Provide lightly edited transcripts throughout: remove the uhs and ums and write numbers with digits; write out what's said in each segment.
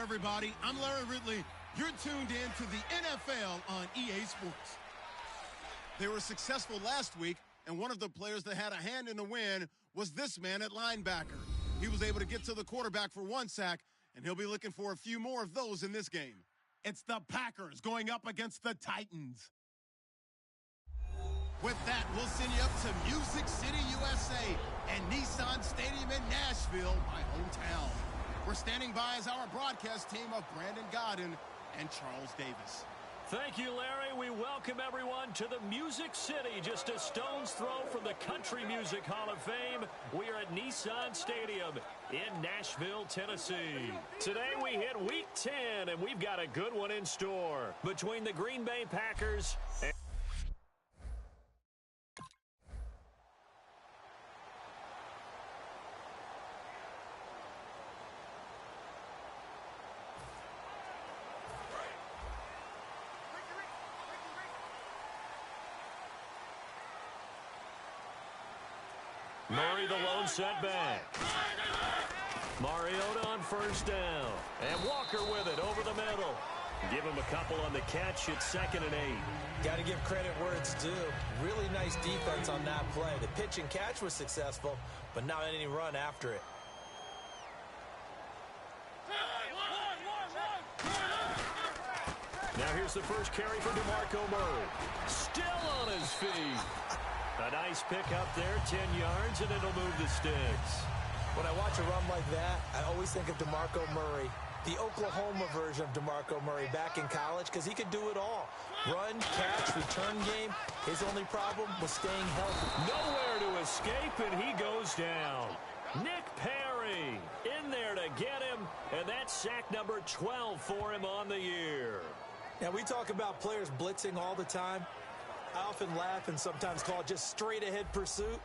everybody. I'm Larry Ridley. You're tuned in to the NFL on EA Sports. They were successful last week, and one of the players that had a hand in the win was this man at linebacker. He was able to get to the quarterback for 1 sack, and he'll be looking for a few more of those in this game. It's the Packers going up against the Titans. With that, we'll send you up to Music City, USA, and Nissan Stadium in Nashville, my hometown. We're standing by as our broadcast team of Brandon Godden and Charles Davis. Thank you, Larry. We welcome everyone to the Music City, just a stone's throw from the Country Music Hall of Fame. We are at Nissan Stadium in Nashville, Tennessee. Today we hit Week 10, and we've got a good one in store between the Green Bay Packers and Murray, the lone setback. Mariota on first down. And Walker with it over the middle. Give him a couple on the catch. It's 2nd and 8. Got to give credit where it's due. Really nice defense on that play. The pitch and catch was successful, but not any run after it. Now here's the first carry for DeMarco Murray. Still on his feet. A nice pickup there, 10 yards, and it'll move the sticks. When I watch a run like that, I always think of DeMarco Murray, the Oklahoma version of DeMarco Murray back in college, because he could do it all. Run, catch, return game. His only problem was staying healthy. Nowhere to escape, and he goes down. Nick Perry in there to get him, and that's sack number 12 for him on the year. Now, we talk about players blitzing all the time. I often laugh and sometimes call it just straight-ahead pursuit.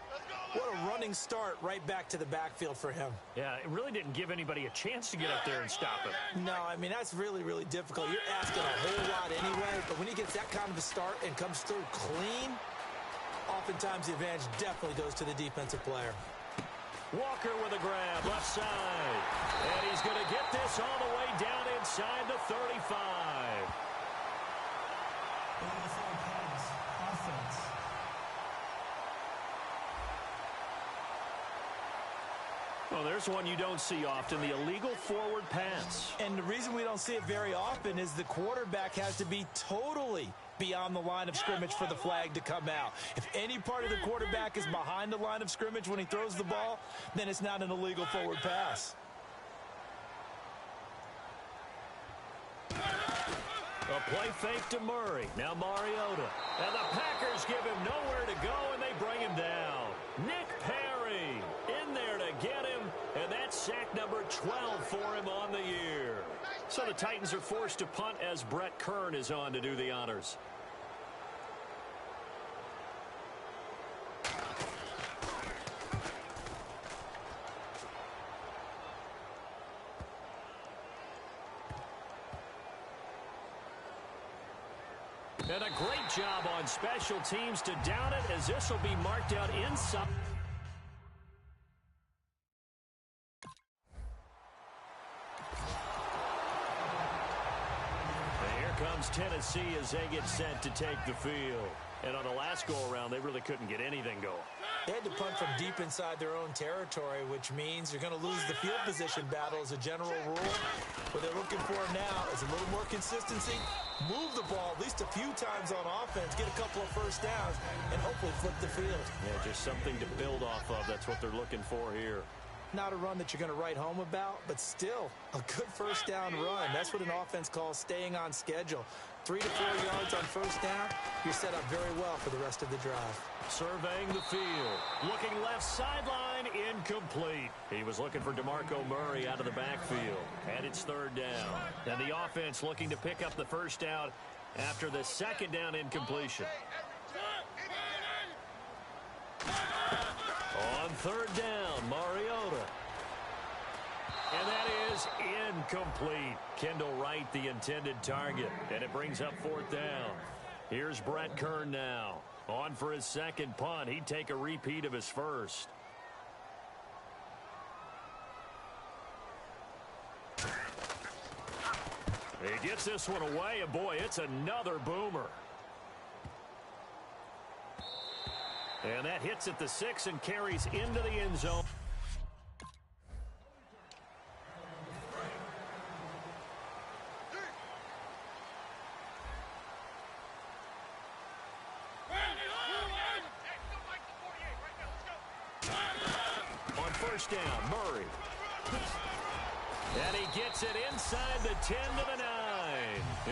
What a running start right back to the backfield for him. Yeah, it really didn't give anybody a chance to get up there and stop him. No, I mean, that's really, really difficult. You're asking a whole lot anyway, but when he gets that kind of a start and comes through clean, oftentimes the advantage definitely goes to the defensive player. Walker with a grab, left side. And he's going to get this all the way down inside the 35. Well, there's one you don't see often, the illegal forward pass. And the reason we don't see it very often is the quarterback has to be totally beyond the line of scrimmage for the flag to come out. If any part of the quarterback is behind the line of scrimmage when he throws the ball, then it's not an illegal forward pass. A play fake to Murray. Now Mariota. And the Packers give him nowhere to go, and they bring him down. Nick Perry in there to get him, and that's sack number 12 for him on the year. So the Titans are forced to punt as Brett Kern is on to do the honors. And a great job on special teams to down it, as this will be marked out inside. And here comes Tennessee as they get set to take the field. And on the last go-around, they really couldn't get anything going. They had to punt from deep inside their own territory, which means you're going to lose the field position battle as a general rule. What they're looking for now is a little more consistency, move the ball at least a few times on offense, get a couple of first downs, and hopefully flip the field. Yeah, just something to build off of. That's what they're looking for here. Not a run that you're going to write home about, but still a good first down run. That's what an offense calls staying on schedule. 3 to 4 yards on first down, you're set up very well for the rest of the drive. Surveying the field. Looking left sideline, incomplete. He was looking for DeMarco Murray out of the backfield. And it's 3rd down. And the offense looking to pick up the first down after the 2nd down incompletion. On 3rd down, Mariota. And that is incomplete. Kendall Wright, the intended target. And it brings up 4th down. Here's Brett Kern now. On for his 2nd punt. He'd take a repeat of his first. He gets this one away, and boy, it's another boomer. And that hits at the 6 and carries into the end zone. On first down, Murray. And he gets it inside the 10 to the 9.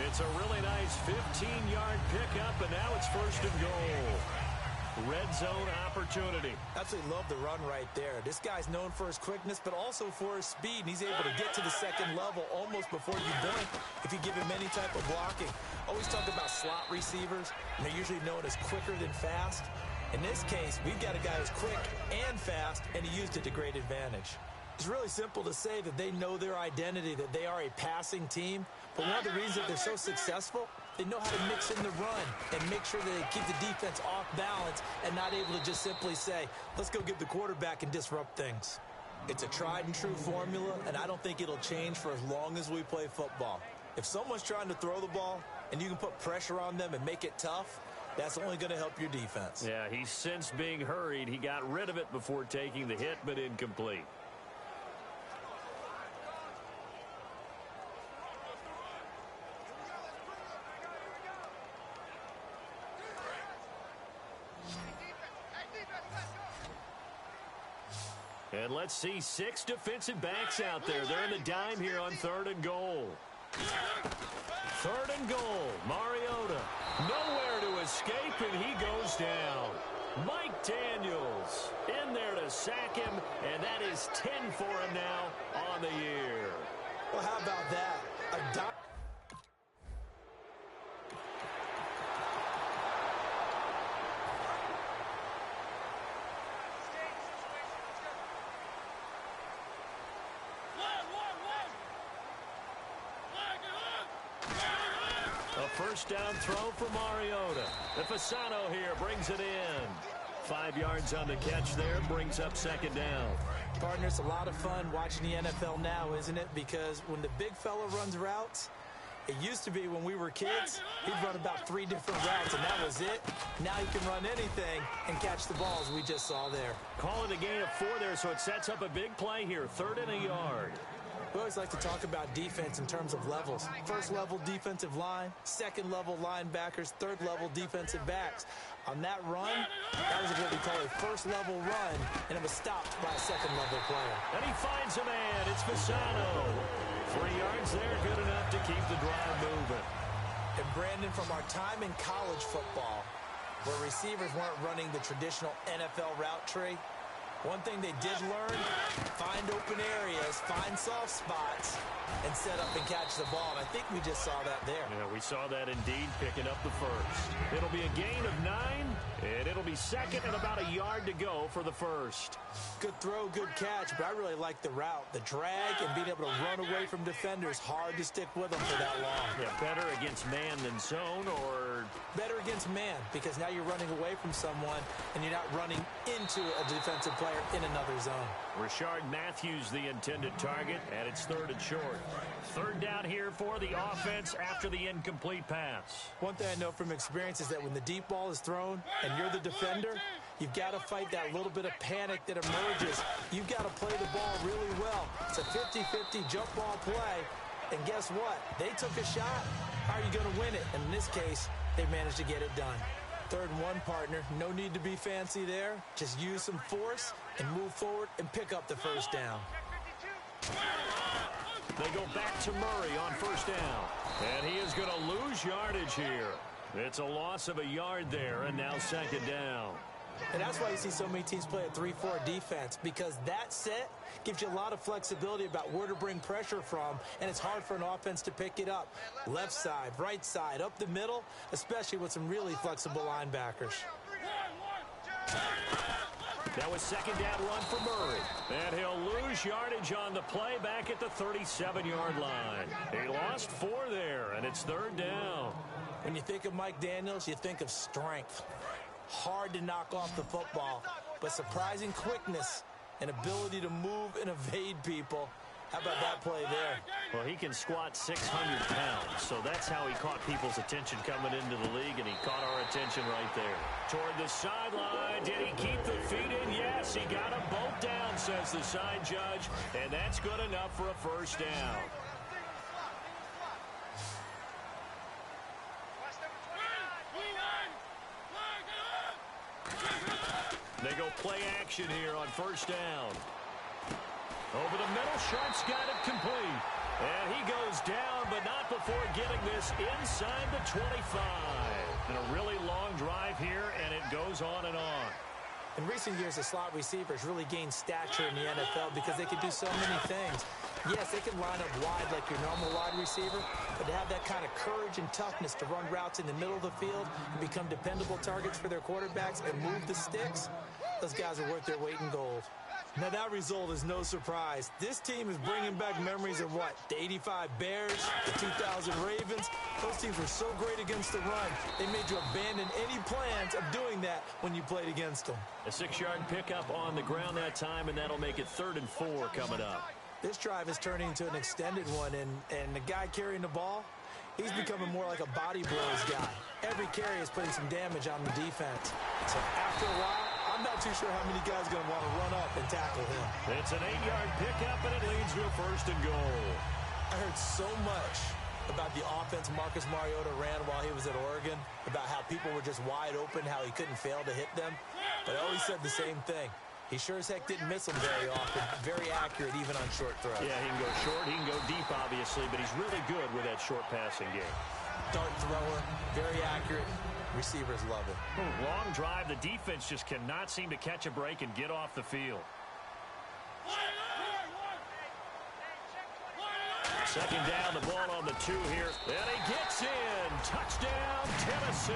It's a really nice 15-yard pickup, and now it's first and goal. Red zone opportunity. Absolutely love the run right there. This guy's known for his quickness, but also for his speed. And he's able to get to the second level almost before you blink if you give him any type of blocking. Always talk about slot receivers, and they're usually known as quicker than fast. In this case, we've got a guy who's quick and fast, and he used it to great advantage. It's really simple to say that they know their identity, that they are a passing team. But one of the reasons that they're so successful, they know how to mix in the run and make sure that they keep the defense off balance and not able to just simply say, let's go get the quarterback and disrupt things. It's a tried and true formula, and I don't think it'll change for as long as we play football. If someone's trying to throw the ball and you can put pressure on them and make it tough, that's only going to help your defense. Yeah, he's since being hurried. He got rid of it before taking the hit, but incomplete. And let's see 6 defensive backs out there. They're in the dime here on 3rd and goal. 3rd and goal. Mariota. Nowhere to escape, and he goes down. Mike Daniels in there to sack him, and that is 10 for him now on the year. Well, how about that? A first down throw for Mariota. The Fasano here brings it in. 5 yards on the catch there, brings up 2nd down. Partner, it's a lot of fun watching the NFL now, isn't it? Because when the big fella runs routes, it used to be when we were kids, he'd run about 3 different routes, and that was it. Now he can run anything and catch the balls we just saw there. Call it a gain of 4 there, so it sets up a big play here. 3rd and a yard. We always like to talk about defense in terms of levels. 1st level defensive line, 2nd level linebackers, 3rd level defensive backs. On that run, that was what we call a 1st level run, and it was stopped by a 2nd level player. And he finds a man. It's Fasano. 3 yards there, good enough to keep the drive moving. And Brandon, from our time in college football, where receivers weren't running the traditional NFL route tree, one thing they did learn, find open areas, find soft spots, and set up and catch the ball. And I think we just saw that there. Yeah, we saw that indeed, picking up the first. It'll be a gain of 9, and it'll be 2nd and about a yard to go for the first. Good throw, good catch, but I really like the route. The drag and being able to run away from defenders, hard to stick with them for that long. Yeah, better against man than zone, or better against man, because now you're running away from someone and you're not running into a defensive player in another zone. Rashard Matthews the intended target, and it's 3rd and short. 3rd down here for the offense after the incomplete pass. One thing I know from experience is that when the deep ball is thrown and you're the defender, you've got to fight that little bit of panic that emerges. You've got to play the ball really well. It's a 50-50 jump ball play, and guess what? They took a shot. How are you going to win it? And in this case, they managed to get it done. 3rd and 1, partner. No need to be fancy there. Just use some force and move forward and pick up the first down. They go back to Murray on first down. And he is going to lose yardage here. It's a loss of a yard there, and now 2nd down. And that's why you see so many teams play a 3-4 defense, because that set gives you a lot of flexibility about where to bring pressure from, and it's hard for an offense to pick it up. Left side, right side, up the middle, especially with some really flexible linebackers. That was 2nd down run for Murray. And he'll lose yardage on the play back at the 37-yard line. He lost 4 there, and it's 3rd down. When you think of Mike Daniels, you think of strength. Hard to knock off the football, but surprising quickness and ability to move and evade people. How about that play there? Well, he can squat 600 pounds, so that's how he caught people's attention coming into the league, and he caught our attention right there. Toward the sideline, did he keep the feet in? Yes, he got them both down, says the side judge, and that's good enough for a first down. They go play action here on first down. Over the middle, Sharp's got it complete. And he goes down, but not before getting this inside the 25. And a really long drive here, and it goes on and on. In recent years, the slot receivers really gained stature in the NFL because they can do so many things. Yes, they can line up wide like your normal wide receiver, but to have that kind of courage and toughness to run routes in the middle of the field and become dependable targets for their quarterbacks and move the sticks, those guys are worth their weight in gold. Now, that result is no surprise. This team is bringing back memories of what? The 85 Bears, the 2000 Ravens. Those teams were so great against the run. They made you abandon any plans of doing that when you played against them. A 6-yard pickup on the ground that time, and that'll make it 3rd and 4 coming up. This drive is turning into an extended one, and the guy carrying the ball, he's becoming more like a body blows guy. Every carry is putting some damage on the defense. So after a while, I'm not too sure how many guys are going to want to run up and tackle him. It's an 8-yard pickup, and it leads to a 1st and goal. I heard so much about the offense Marcus Mariota ran while he was at Oregon, about how people were just wide open, how he couldn't fail to hit them. But I always said the same thing. He sure as heck didn't miss them very often. Very accurate even on short throws. Yeah, he can go short, he can go deep, obviously, but he's really good with that short passing game. Dart thrower, very accurate. Receivers love it. Long drive. The defense just cannot seem to catch a break and get off the field. 2nd down, the ball on the 2 here. And he gets in. Touchdown, Tennessee.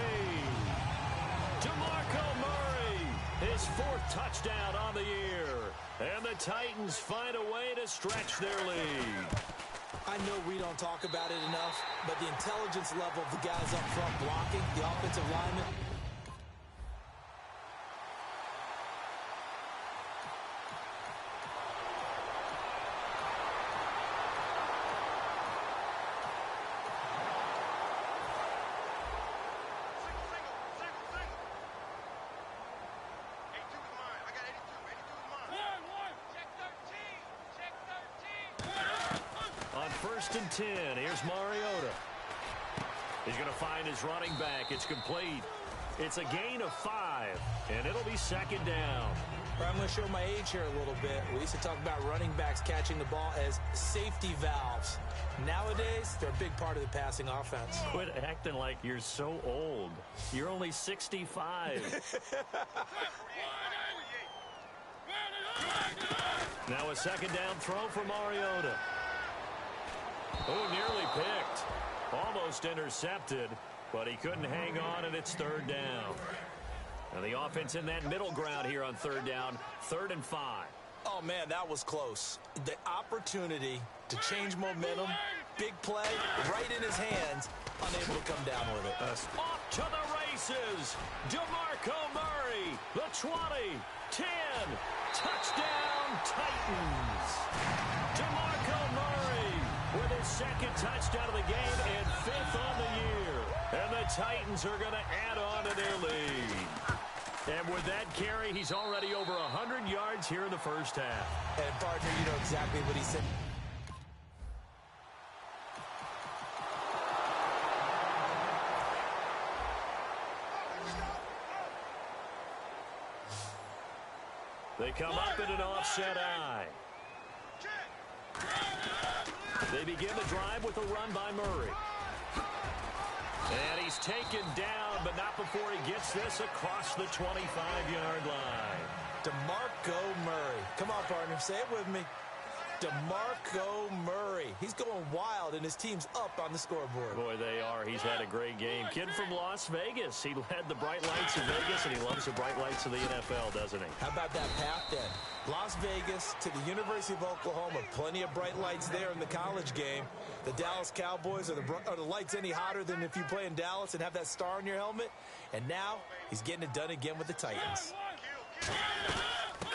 DeMarco Murray, his 4th touchdown on the year. And the Titans find a way to stretch their lead. I know we don't talk about it enough, but the intelligence level of the guys up front blocking, the offensive linemen, On 1st and 10, here's Mariota. He's going to find his running back. It's complete. It's a gain of 5, and it'll be 2nd down. I'm going to show my age here a little bit. We used to talk about running backs catching the ball as safety valves. Nowadays, they're a big part of the passing offense. Quit acting like you're so old. You're only 65. Now a 2nd down throw for Mariota. Oh, nearly picked. Almost intercepted, but he couldn't hang on, and it's 3rd down. And the offense in that middle ground here on 3rd down, 3rd and 5. Oh, man, that was close. The opportunity to change momentum, big play, right in his hands, unable to come down with it. Off to the races. DeMarco Murray, the 20, 10, touchdown Titans. DeMarco Murray with his 2nd touchdown of the game and 5th on the year. And the Titans are going to add on to their lead. And with that carry, he's already over 100 yards here in the 1st half. And, partner, you know exactly what he said. They come up in an offset eye. They begin the drive with a run by Murray. And he's taken down, but not before he gets this across the 25-yard line. DeMarco Murray. Come on, partner, say it with me. DeMarco Murray. He's going wild, and his team's up on the scoreboard. Boy, they are. He's had a great game. Kid from Las Vegas. He led the bright lights of Vegas, and he loves the bright lights of the NFL, doesn't he? How about that path, then? Las Vegas to the University of Oklahoma. Plenty of bright lights there in the college game. The Dallas Cowboys, are the lights any hotter than if you play in Dallas and have that star on your helmet? And now he's getting it done again with the Titans.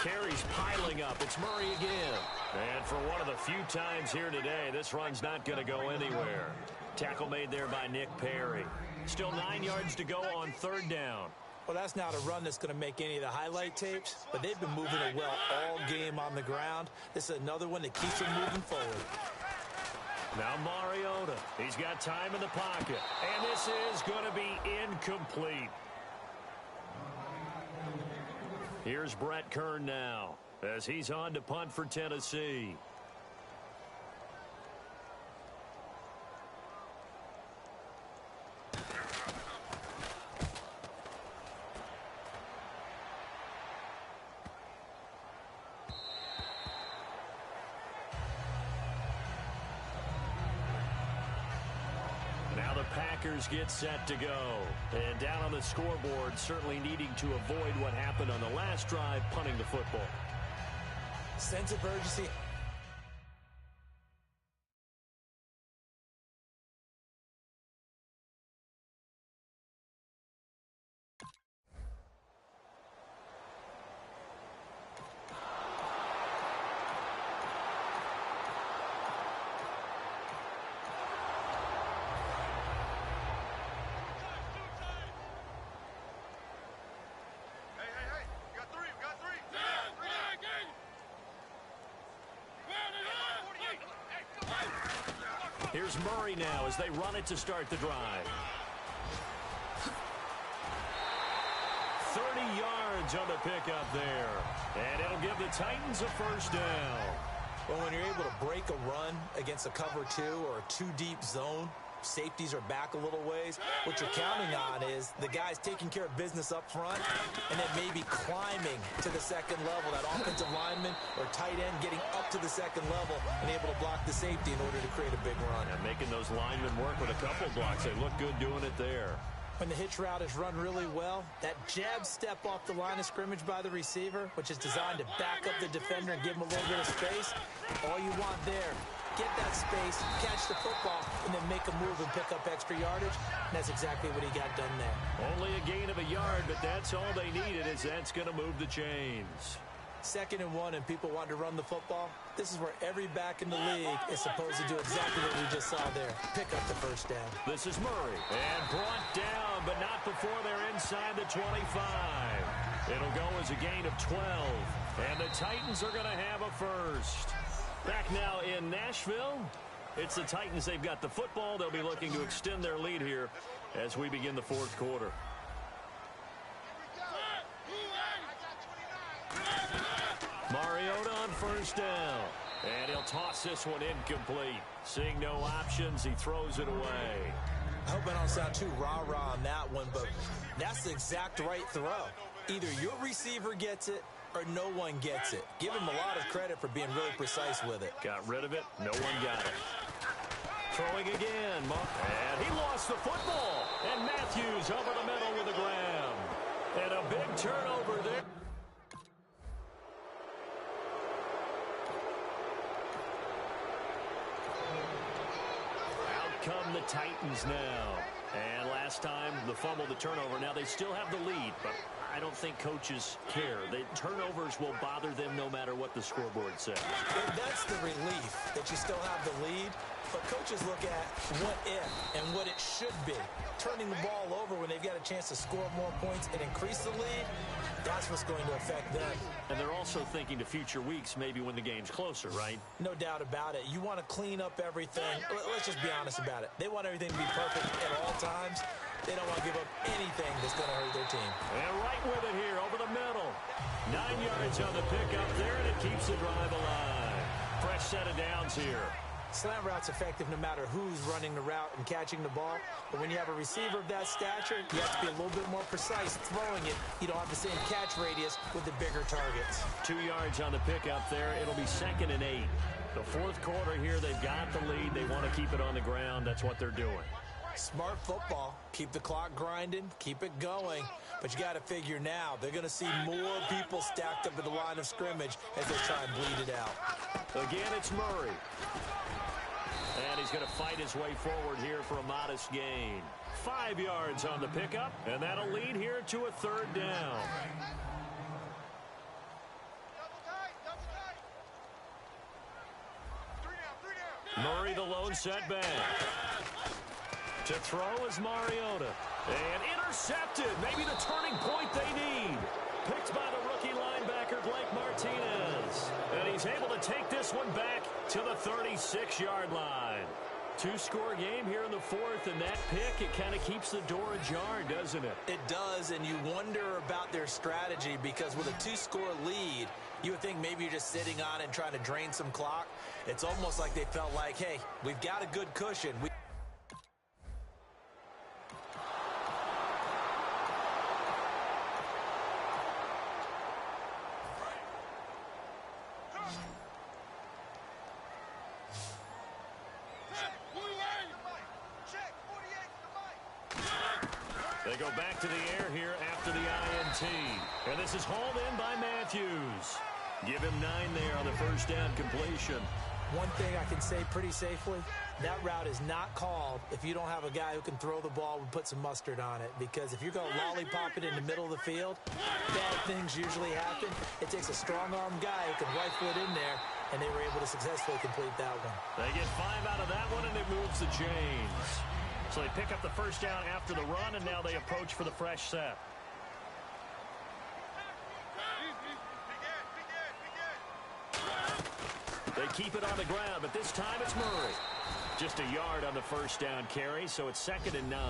Carries piling up. It's Murray again. And for one of the few times here today, this run's not going to go anywhere. Tackle made there by Nick Perry. Still 9 yards to go on third down. Well, that's not a run that's going to make any of the highlight tapes, but they've been moving it well all game on the ground. This is another one that keeps them moving forward. Now Mariota. He's got time in the pocket. And this is going to be incomplete. Here's Brett Kern now as he's on to punt for Tennessee. Now the Packers get set to go. And down on the scoreboard, certainly needing to avoid what happened on the last drive, punting the football. Sense of urgency. Here's Murray now as they run it to start the drive. 30 yards on the pickup there. And it'll give the Titans a first down. Well, when you're able to break a run against a cover two or a two-deep zone, safeties are back a little ways. What you're counting on is the guys taking care of business up front and then maybe climbing to the second level. That offensive lineman or tight end getting up to the second level and able to block the safety in order to create a big run. And making those linemen work with a couple blocks. They look good doing it there. When the hitch route is run really well, that jab step off the line of scrimmage by the receiver, which is designed to back up the defender and give him a little bit of space, all you want there, get that space, catch the football, and then make a move and pick up extra yardage. And that's exactly what he got done there. Only a gain of a yard, but that's all they needed, as that's going to move the chains. 2nd and 1, and people want to run the football. This is where every back in the league is supposed to do exactly what we just saw there. Pick up the first down. This is Murray. And brought down, but not before they're inside the 25. It'll go as a gain of 12. And the Titans are going to have a first. Back now in Nashville. It's the Titans. They've got the football. They'll be looking to extend their lead here as we begin the fourth quarter. Mariota on first down. And he'll toss this one incomplete. Seeing no options, he throws it away. I hope I don't sound too rah-rah on that one, but that's the exact right throw. Either your receiver gets it or no one gets it. Give him a lot of credit for being really precise with it. Got rid of it. No one got it. Throwing again. And he lost the football. And Matthews over the middle with a grab. And a big turnover there. Out come the Titans now. And last time, the fumble, the turnover. Now they still have the lead, but I don't think coaches care. The turnovers will bother them no matter what the scoreboard says. And that's the relief that you still have the lead. But coaches look at what if and what it should be. Turning the ball over when they've got a chance to score more points and increase the lead, that's what's going to affect them. And they're also thinking to future weeks, maybe when the game's closer, right? No doubt about it. You want to clean up everything. Let's just be honest about it. They want everything to be perfect at all times. They don't want to give up anything that's going to hurt their team. And right with it here, over the middle. 9 yards on the pickup there, and it keeps the drive alive. Fresh set of downs here. Slant route's effective no matter who's running the route and catching the ball. But when you have a receiver of that stature, you have to be a little bit more precise throwing it. You don't have the same catch radius with the bigger targets. 2 yards on the pickup there. It'll be 2nd and 8. The fourth quarter here, they've got the lead. They want to keep it on the ground. That's what they're doing. Smart football. Keep the clock grinding. Keep it going. But you got to figure now, they're going to see more people stacked up at the line of scrimmage as they try and bleed it out. Again, it's Murray. And he's going to fight his way forward here for a modest gain. 5 yards on the pickup, and that'll lead here to a third down. Murray the lone setback. To throw is Mariota. And intercepted. Maybe the turning point they need. Picked by the rookie linebacker, Blake Martinez. And he's able to take this one back to the 36-yard line. Two-score game here in the fourth, and that pick, it kind of keeps the door ajar, doesn't it? It does, and you wonder about their strategy because with a two-score lead, you would think maybe you're just sitting on it and trying to drain some clock. It's almost like they felt like, hey, we've got a good cushion. They go back to the air here after the INT. And this is hauled in by Matthews. Give him 9 there on the first down completion. One thing I can say pretty safely, that route is not called if you don't have a guy who can throw the ball and put some mustard on it. Because if you're going to lollipop it in the middle of the field, bad things usually happen. It takes a strong-arm guy who can rifle it in there, and they were able to successfully complete that one. They get 5 out of that one, and it moves the chains. So they pick up the first down after the run, and now they approach for the fresh set. They keep it on the ground, but this time it's Murray. Just a yard on the first down carry, so it's 2nd and 9.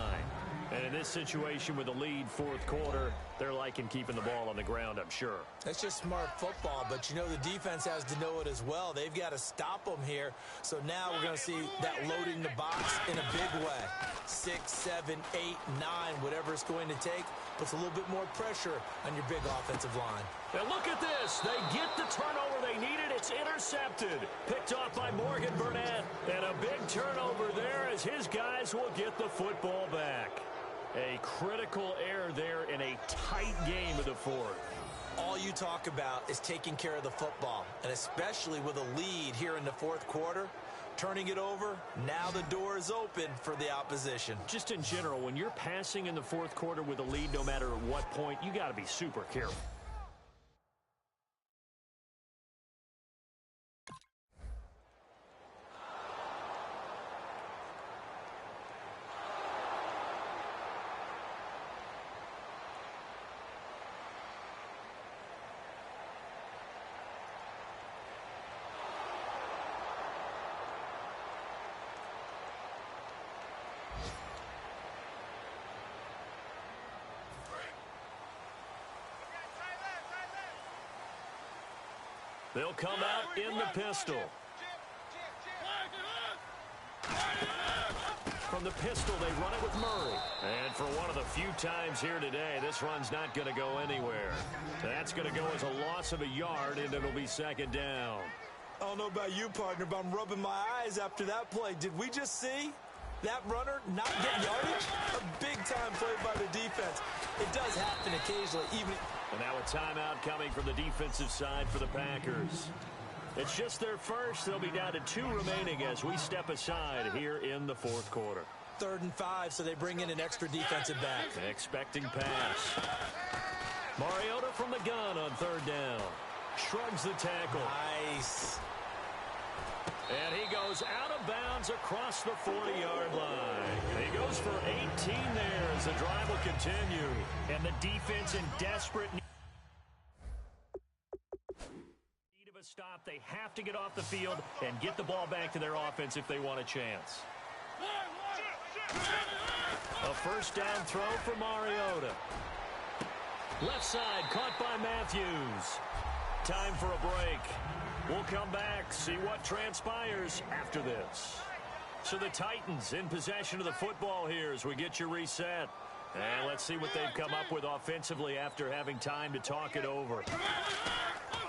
And in this situation with a lead fourth quarter, they're liking keeping the ball on the ground, I'm sure. That's just smart football, but you know the defense has to know it as well. They've got to stop them here. So now we're going to see that loading the box in a big way. 6, 7, 8, 9, whatever it's going to take, puts a little bit more pressure on your big offensive line. Now look at this. They get the turnover they needed. It's intercepted. Picked off by Morgan Burnett. And a big turnover there as his guys will get the football back. A critical error there in a tight game of the fourth. All you talk about is taking care of the football, and especially with a lead here in the fourth quarter, turning it over, now the door is open for the opposition. Just in general, when you're passing in the fourth quarter with a lead, no matter at what point, you got to be super careful. They'll come out in the pistol. From the pistol, they run it with Murray. And for one of the few times here today, this run's not going to go anywhere. That's going to go as a loss of a yard, and it'll be 2nd down. I don't know about you, partner, but I'm rubbing my eyes after that play. Did we just see that runner not get yardage? A big-time play by the defense. It does happen occasionally, even... And now a timeout coming from the defensive side for the Packers. It's just their first. They'll be down to 2 remaining as we step aside here in the fourth quarter. 3rd and 5, so they bring in an extra defensive back. Expecting pass. Mariota from the gun on 3rd down. Shrugs the tackle. Nice. And he goes out of bounds across the 40-yard line. He goes for 18 there as the drive will continue. And the defense in desperate need of a stop. They have to get off the field and get the ball back to their offense if they want a chance. A first down throw for Mariota. Left side caught by Matthews. Time for a break. We'll come back, see what transpires after this. So the Titans in possession of the football here as we get you reset. And let's see what they've come up with offensively after having time to talk it over.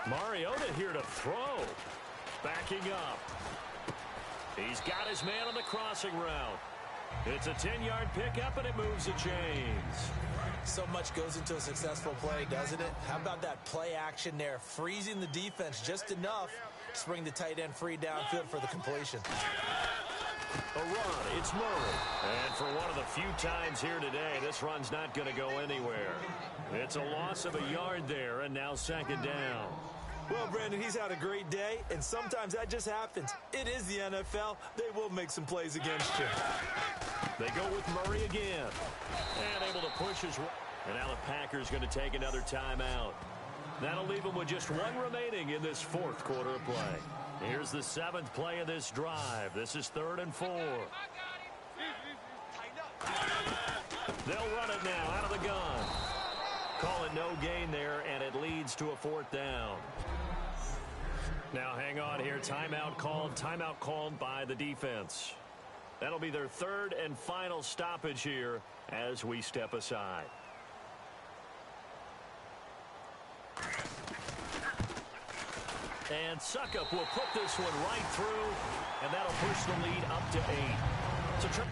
Mariota here to throw. Backing up. He's got his man on the crossing route. It's a 10-yard pickup, and it moves the chains. So much goes into a successful play, doesn't it? How about that play action there, freezing the defense just enough to bring the tight end free downfield for the completion. A run, it's Murray. And for one of the few times here today, this run's not going to go anywhere. It's a loss of a yard there, and now 2nd down. Well, Brandon, he's had a great day, and sometimes that just happens. It is the NFL. They will make some plays against you. They go with Murray again. And able to push his... And now the Packers going to take another timeout. That'll leave them with just one remaining in this fourth quarter of play. Here's the seventh play of this drive. This is 3rd and 4. They'll run it now out of the gun. Call it no gain there, and it leads to a 4th down. Now hang on here. Timeout called by the defense. That'll be their 3rd and final stoppage here as we step aside. And Suckup will put this one right through, and that'll push the lead up to 8. So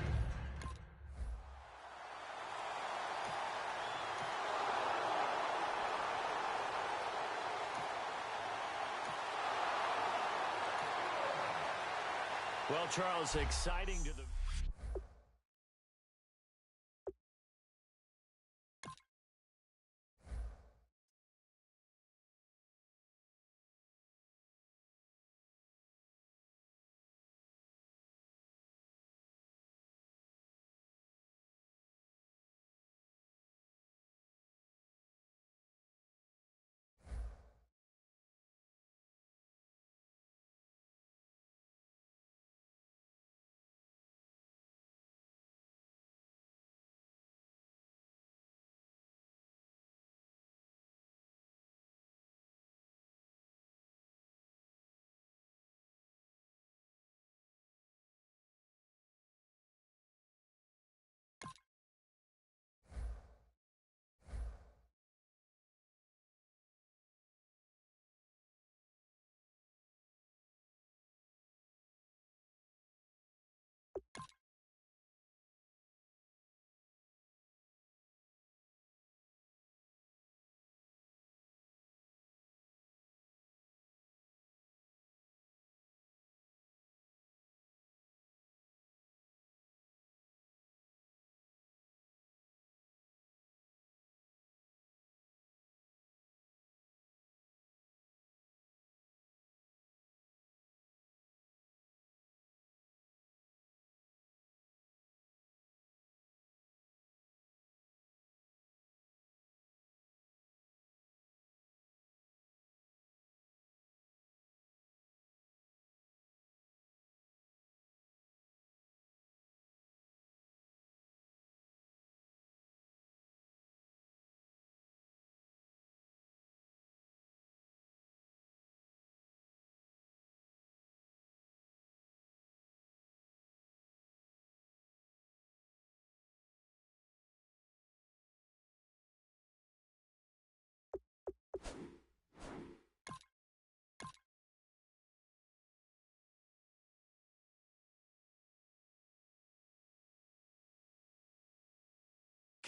well, Charles, exciting to the...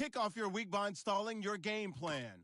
Kick off your week by installing your game plan.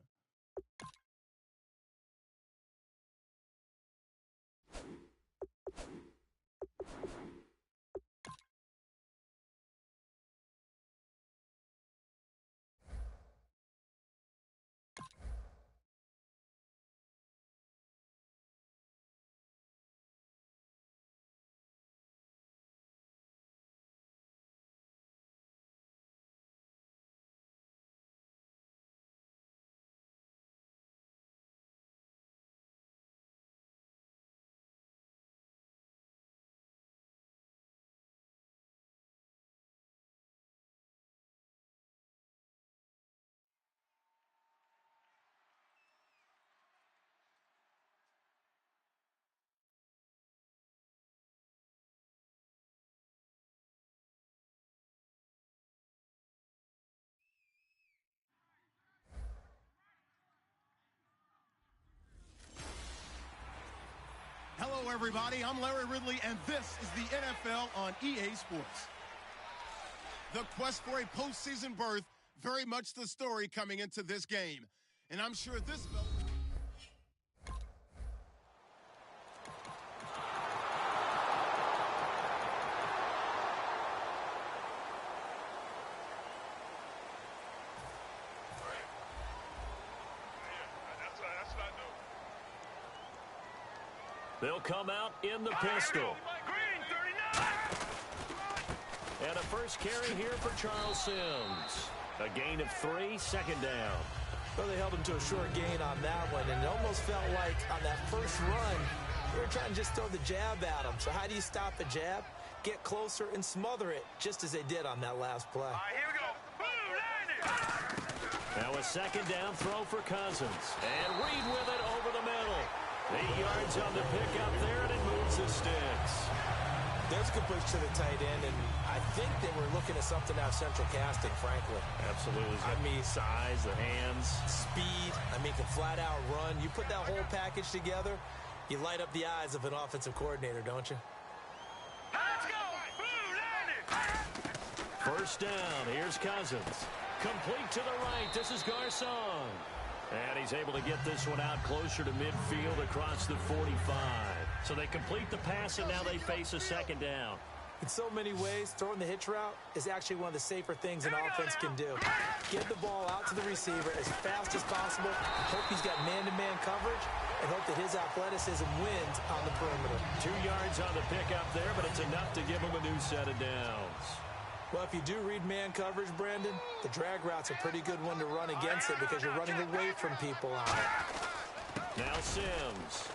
Hello, everybody. I'm Larry Ridley, and this is the NFL on EA Sports. The quest for a postseason berth, very much the story coming into this game. And I'm sure this... They'll come out in the pistol. And a first carry here for Charles Sims. A gain of 3, second down. Well, they held him to a short gain on that one, and it almost felt like on that first run, they were trying to just throw the jab at him. So how do you stop a jab? Get closer and smother it, just as they did on that last play. All right, here we go. Now a second down throw for Cousins. And Reed with it over the middle. 8 yards on the pickup there, and it moves the sticks. There's a good push to the tight end, and I think they were looking at something out of central casting, frankly. Absolutely. I mean, size, the hands. Speed. I mean, can flat out run. You put that whole package together, you light up the eyes of an offensive coordinator, don't you? Let's go. First down. Here's Cousins. Complete to the right. This is Garcon. And he's able to get this one out closer to midfield across the 45. So they complete the pass, and now they face a second down. In so many ways, throwing the hitch route is actually one of the safer things an offense can do. Get the ball out to the receiver as fast as possible, hope he's got man-to-man coverage, and hope that his athleticism wins on the perimeter. 2 yards on the pickup there, but it's enough to give him a new set of downs. Well, if you do read man coverage, Brandon, the drag route's a pretty good one to run against it because you're running away from people on it. Now Sims.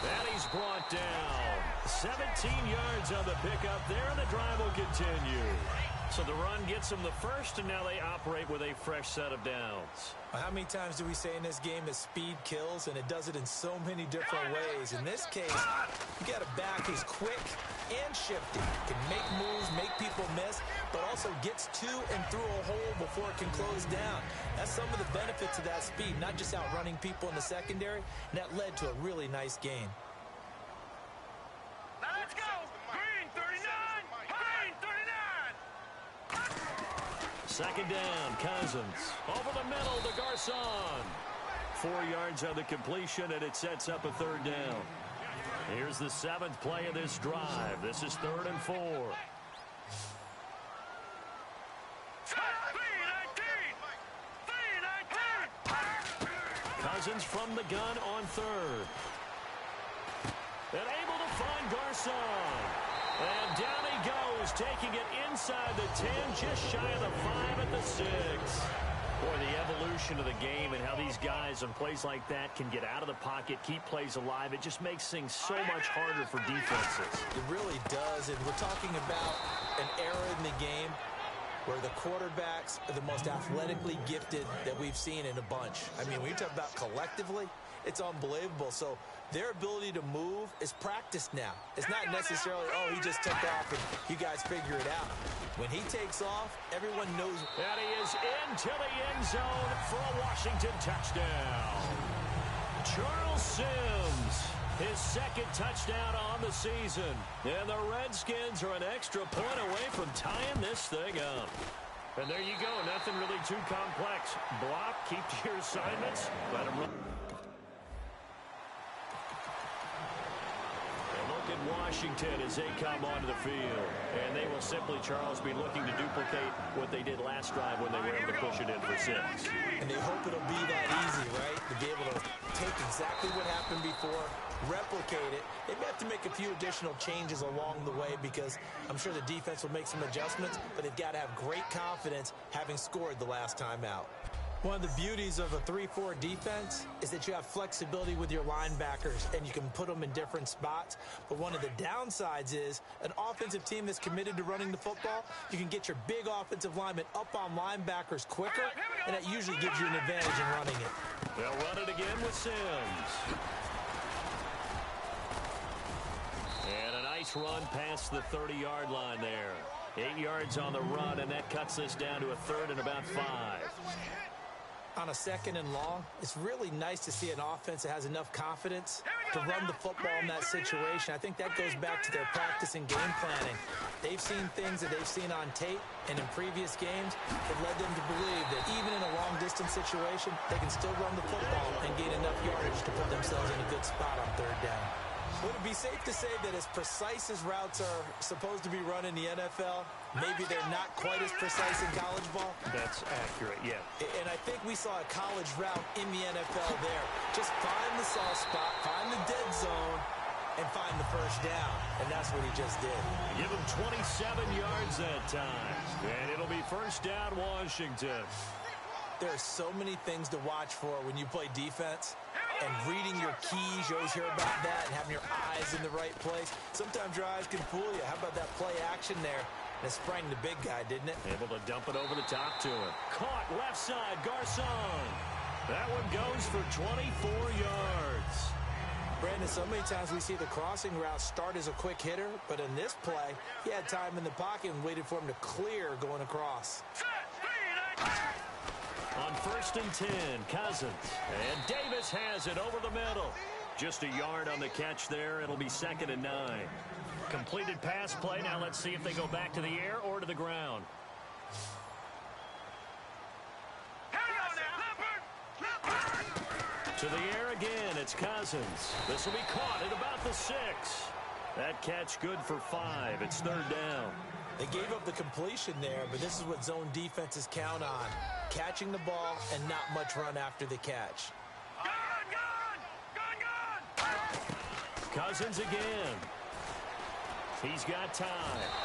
And he's brought down. 17 yards on the pickup there, and the drive will continue. So the run gets them the first, and now they operate with a fresh set of downs. How many times do we say in this game that speed kills, and it does it in so many different ways? In this case, you got a back who's quick and shifty, can make moves, make people miss, but also gets to and through a hole before it can close down. That's some of the benefits of that speed, not just outrunning people in the secondary, and that led to a really nice gain. Now let's go. Green 39. Green 39. Second down, Cousins. Over the middle to Garcon. 4 yards on the completion, and it sets up a third down. Here's the 7th play of this drive. This is 3rd and 4. Cousins from the gun on 3rd. And able to find Garcon. And down he goes, taking it inside the 10, just shy of the 5 at the 6. Boy, the evolution of the game and how these guys on plays like that can get out of the pocket, keep plays alive, it just makes things so much harder for defenses. It really does, and we're talking about an era in the game where the quarterbacks are the most athletically gifted that we've seen in a bunch. I mean, when you talk about collectively, it's unbelievable. So their ability to move is practiced now. It's not necessarily, oh, he just took off and you guys figure it out. When he takes off, everyone knows. And he is into the end zone for a Washington touchdown. Charles Sims, his 2nd touchdown on the season. And the Redskins are an extra point away from tying this thing up. And there you go, nothing really too complex. Block, keep to your assignments, let him run. Washington as they come onto the field. And they will simply, Charles, be looking to duplicate what they did last drive when they were able to push it in for 6. And they hope it'll be that easy, right? To be able to take exactly what happened before, replicate it. They may have to make a few additional changes along the way because I'm sure the defense will make some adjustments, but they've got to have great confidence having scored the last time out. One of the beauties of a 3-4 defense is that you have flexibility with your linebackers and you can put them in different spots. But one of the downsides is an offensive team that's committed to running the football, you can get your big offensive linemen up on linebackers quicker, and that usually gives you an advantage in running it. They'll run it again with Sims. And a nice run past the 30-yard line there. 8 yards on the run, and that cuts this down to a 3rd and about 5. On a 2nd and long, it's really nice to see an offense that has enough confidence to run the football in that situation. I think that goes back to their practice and game planning. They've seen things that they've seen on tape and in previous games that led them to believe that even in a long-distance situation, they can still run the football and gain enough yardage to put themselves in a good spot on 3rd down. Would it be safe to say that as precise as routes are supposed to be run in the NFL, maybe they're not quite as precise in college ball? That's accurate, yeah. And I think we saw a college route in the NFL there. Just find the soft spot, find the dead zone, and find the first down. And that's what he just did. Give him 27 yards that time. And it'll be first down, Washington. There are so many things to watch for when you play defense. And reading your keys, you always hear about that, and having your eyes in the right place. Sometimes your eyes can fool you. How about that play action there? And it sprang the big guy, didn't it? Able to dump it over the top to him. Caught left side, Garcon. That one goes for 24 yards. Brandon, so many times we see the crossing route start as a quick hitter, but in this play, he had time in the pocket and waited for him to clear going across. On 1st and 10, Cousins. And Davis has it over the middle. Just a yard on the catch there. It'll be 2nd and 9. Completed pass play. Now let's see if they go back to the air or to the ground. To the air again. It's Cousins. This will be caught at about the 6. That catch good for 5. It's 3rd down. They gave up the completion there, but this is what zone defenses count on. Catching the ball and not much run after the catch. Cousins again. He's got time.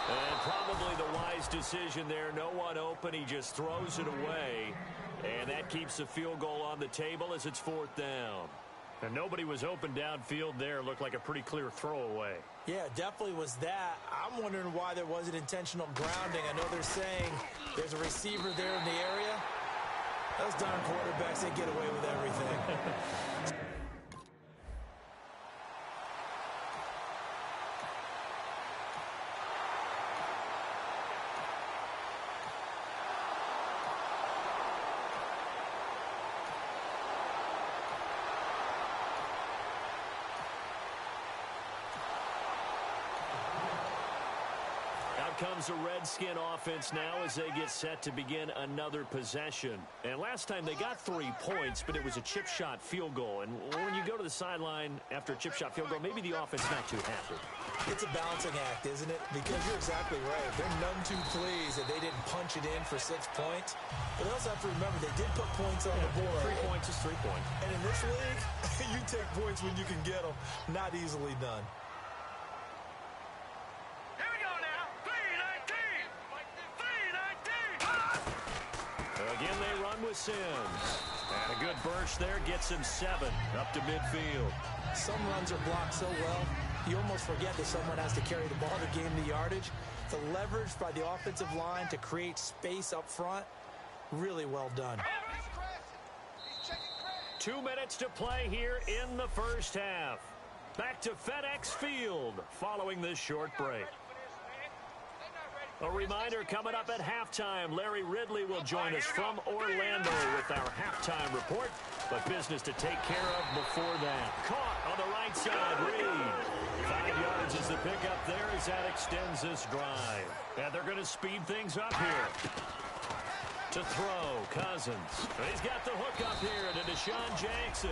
And probably the wise decision there. No one open. He just throws it away. And that keeps the field goal on the table as it's 4th down. And nobody was open downfield there. Looked like a pretty clear throwaway. Yeah, definitely was that. I'm wondering why there wasn't intentional grounding. I know they're saying there's a receiver there in the area. Those darn quarterbacks, they get away with everything. Comes a Redskin offense now as they get set to begin another possession. And last time they got 3 points, but it was a chip shot field goal. And when you go to the sideline after a chip shot field goal, maybe the offense not too happy. It's a balancing act, isn't it? Because you're exactly right. They're none too pleased that they didn't punch it in for 6 points. But they also have to remember they did put points on the board. 3 points is 3 points. And in this league, you take points when you can get them. Not easily done. Again, they run with Sims. And a good burst there gets him 7 up to midfield. Some runs are blocked so well, you almost forget that someone has to carry the ball to gain the yardage. The leverage by the offensive line to create space up front, really well done. 2 minutes to play here in the first half. Back to FedEx Field following this short break. A reminder coming up at halftime. Larry Ridley will join us from Orlando with our halftime report. But business to take care of before that. Caught on the right side, Reed. 5 yards is the pickup there as that extends this drive. And they're going to speed things up here. To throw, Cousins. He's got the hook up here to Deshaun Jackson.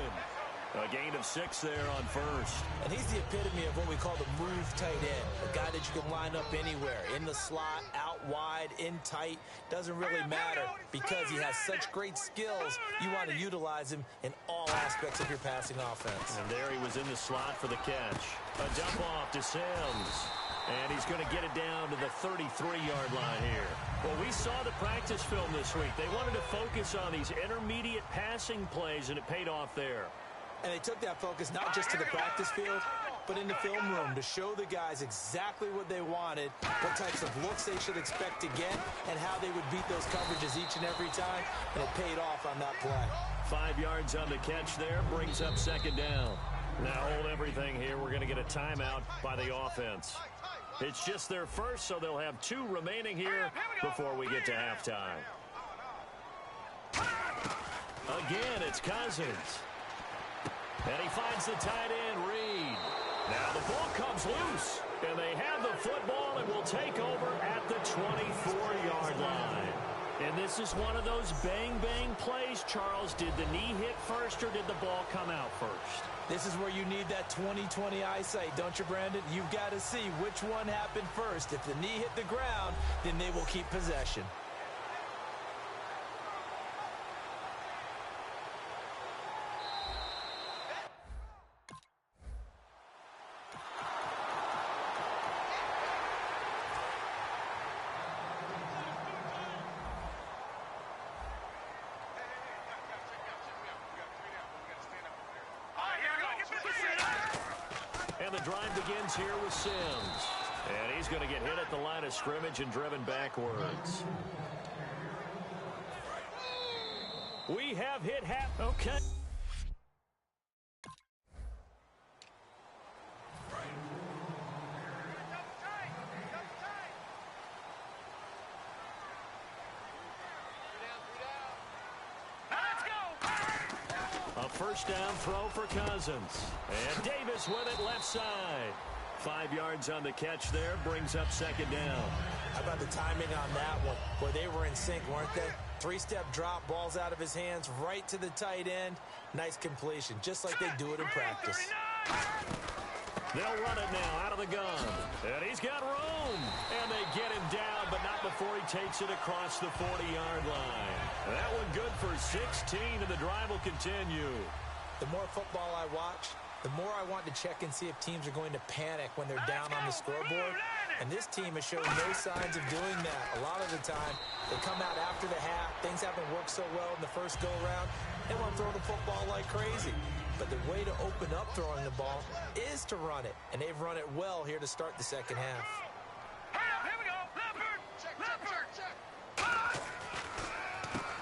A gain of 6 there on first. And he's the epitome of what we call the move tight end. A guy that you can line up anywhere. In the slot, out wide, in tight. Doesn't really matter because he has such great skills. You want to utilize him in all aspects of your passing offense. And there he was in the slot for the catch. A dump off to Sims. And he's going to get it down to the 33-yard line here. Well, we saw the practice film this week. They wanted to focus on these intermediate passing plays, and it paid off there. And they took that focus not just to the practice field, but in the film room to show the guys exactly what they wanted, what types of looks they should expect to get, and how they would beat those coverages each and every time. And it paid off on that play. 5 yards on the catch there, brings up 2nd down. Now hold everything here. We're going to get a timeout by the offense. It's just their first, so they'll have 2 remaining here before we get to halftime. Again, it's Cousins. And he finds the tight end, Reed. Now the ball comes loose, and they have the football and will take over at the 24-yard line. And this is one of those bang-bang plays, Charles. Did the knee hit first or did the ball come out first? This is where you need that 20/20 eyesight, don't you, Brandon? You've got to see which one happened first. If the knee hit the ground, then they will keep possession. And the drive begins here with Sims. And he's going to get hit at the line of scrimmage and driven backwards. We have hit half. Okay. A first down throw for Cousins. And Davis with it left side. 5 yards on the catch there, brings up second down. How about the timing on that one? Boy, they were in sync, weren't they? 3-step drop, balls out of his hands, right to the tight end. Nice completion, just like they do it in practice. They'll run it now out of the gun. And he's got room. And they get him down, but not before he takes it across the 40-yard line. That one good for 16, and the drive will continue. The more football I watch, the more I want to check and see if teams are going to panic when they're down on the scoreboard. And this team has shown no signs of doing that. A lot of the time, they come out after the half. Things haven't worked so well in the first go-around. They want to throw the football like crazy. But the way to open up throwing the ball is to run it. And they've run it well here to start the second half. Here we go. Leopard.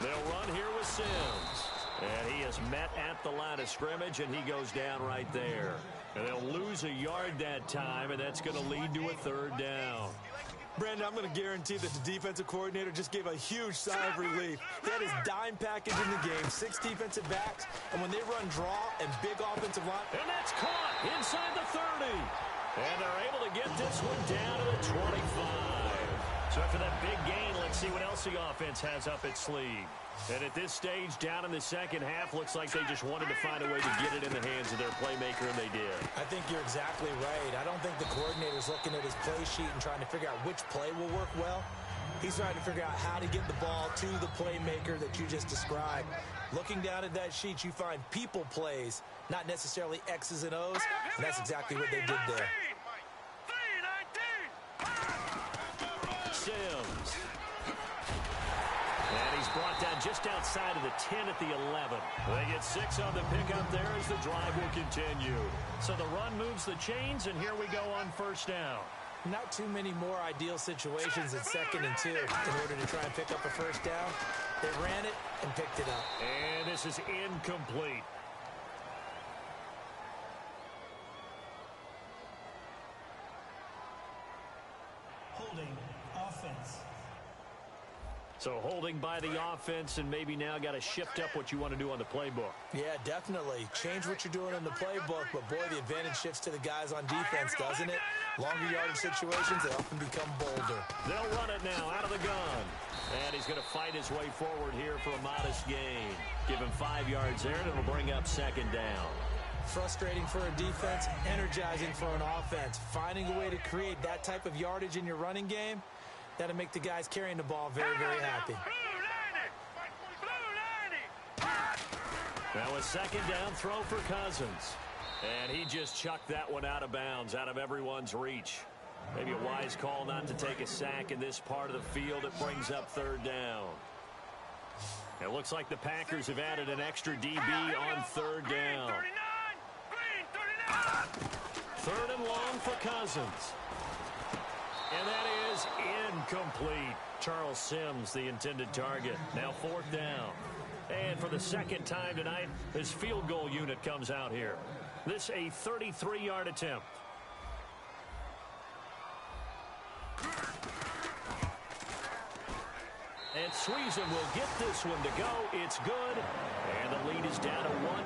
They'll run here with Sims. And he is met at the line of scrimmage, and he goes down right there. And they'll lose a yard that time, and that's going to lead to a third down. Brandon, I'm going to guarantee that the defensive coordinator just gave a huge sigh of relief. He had his dime package in the game, 6 defensive backs, and when they run draw and big offensive line. And that's caught inside the 30. And they're able to get this one down to the 25. So after that big gain, let's see what else the offense has up its sleeve. And at this stage, down in the second half, looks like they just wanted to find a way to get it in the hands of their playmaker, and they did. I think you're exactly right. I don't think the coordinator's looking at his play sheet and trying to figure out which play will work well. He's trying to figure out how to get the ball to the playmaker that you just described. Looking down at that sheet, you find people plays, not necessarily X's and O's, and that's exactly what they did there. Sims. And he's brought down just outside of the 10 at the 11. They get 6 on the pickup there as the drive will continue. So the run moves the chains, and here we go on first down. Not too many more ideal situations at 2nd and 2 in order to try and pick up a first down. They ran it and picked it up. And this is incomplete. Holding offense. So holding by the offense, and maybe now got to shift up what you want to do on the playbook. Yeah, definitely. Change what you're doing in the playbook, but boy, the advantage shifts to the guys on defense, doesn't it? Longer yardage situations, they often become bolder. They'll run it now out of the gun. And he's going to fight his way forward here for a modest gain. Give him 5 yards there, and it'll bring up second down. Frustrating for a defense, energizing for an offense. Finding a way to create that type of yardage in your running game, that'll make the guys carrying the ball very, very happy. Now a second down throw for Cousins. And he just chucked that one out of bounds, out of everyone's reach. Maybe a wise call not to take a sack in this part of the field. It brings up third down. It looks like the Packers have added an extra DB on third down. 3rd and long for Cousins. And that is incomplete. Charles Sims, the intended target. Now 4th down. And for the second time tonight, his field goal unit comes out here. This a 33-yard attempt. And Sweezen will get this one to go. It's good. And the lead is down to 1.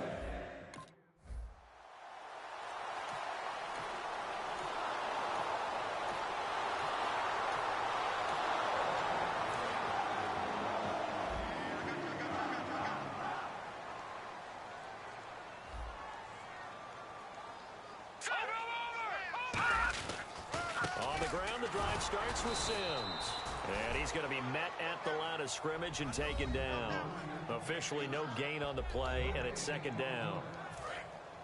On the ground, the drive starts with Sims. And he's going to be met at the line of scrimmage and taken down. Officially no gain on the play, and it's second down.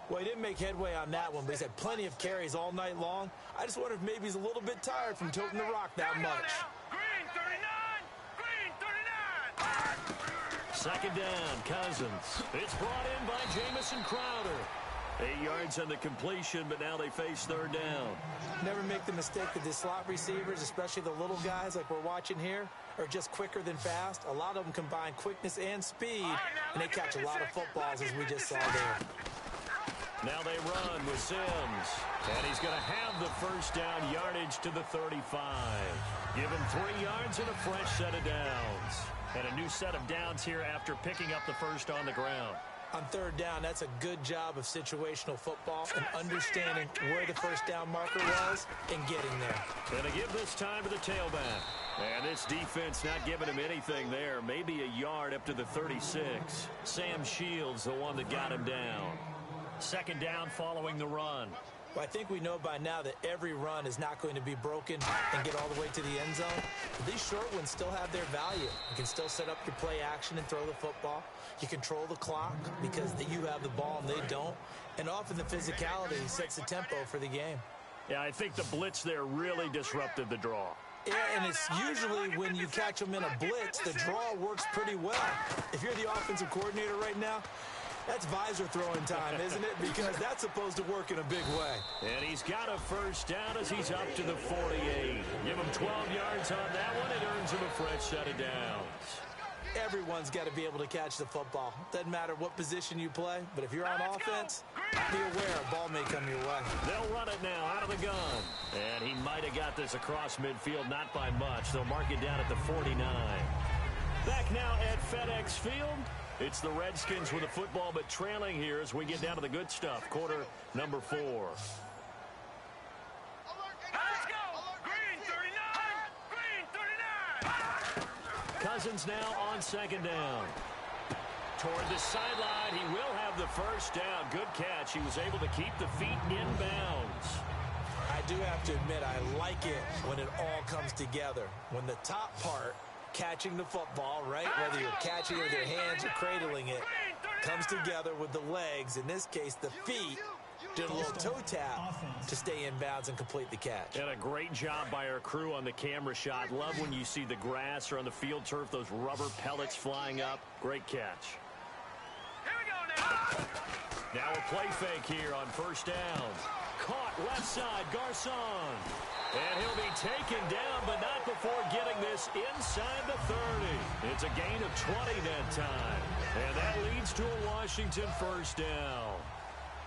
Well, he didn't make headway on that one, but he's had plenty of carries all night long. I just wonder if maybe he's a little bit tired from tilting the rock that much. Green 39! Green 39! Second down, Cousins. It's brought in by Jamison Crowder. 8 yards on the completion, but now they face third down. Never make the mistake that the slot receivers, especially the little guys like we're watching here, are just quicker than fast. A lot of them combine quickness and speed, and they catch a lot of footballs, as we just saw there. Now they run with Sims, and he's going to have the first down yardage to the 35. Give him 3 yards and a fresh set of downs. And a new set of downs here after picking up the first on the ground. On third down, that's a good job of situational football and understanding where the first down marker was and getting there. And to give this time to the tailback. And this defense not giving him anything there. Maybe a yard up to the 36. Sam Shields, the one that got him down. Second down following the run. Well, I think we know by now that every run is not going to be broken and get all the way to the end zone. But these short ones still have their value. You can still set up your play action and throw the football. You control the clock because you have the ball and they don't. And often the physicality sets the tempo for the game. Yeah, I think the blitz there really disrupted the draw. Yeah, and it's usually when you catch them in a blitz, the draw works pretty well. If you're the offensive coordinator right now, that's visor throwing time, isn't it? Because that's supposed to work in a big way. And he's got a first down as he's up to the 48. Give him 12 yards on that one. It earns him a fresh set of downs. Everyone's got to be able to catch the football. Doesn't matter what position you play, but if you're on offense, be aware a ball may come your way. They'll run it now out of the gun. And he might have got this across midfield, not by much. They'll mark it down at the 49. Back now at FedEx Field. It's the Redskins with the football, but trailing here as we get down to the good stuff. Quarter number 4. Let's go! Green 39! Green 39! Cousins now on second down. Toward the sideline, he will have the first down. Good catch. He was able to keep the feet in bounds. I do have to admit, I like it when it all comes together. When the top part, catching the football, right? Whether you're catching it with your hands or cradling it, comes together with the legs. In this case, the feet did a little toe tap to stay in bounds and complete the catch. And a great job by our crew on the camera shot. Love when you see the grass or on the field turf, those rubber pellets flying up. Great catch. Here we go now! Now a play fake here on first down. Caught left side, Garcon. And he'll be taken down, but not before getting this inside the 30. It's a gain of 20 that time. And that leads to a Washington first down.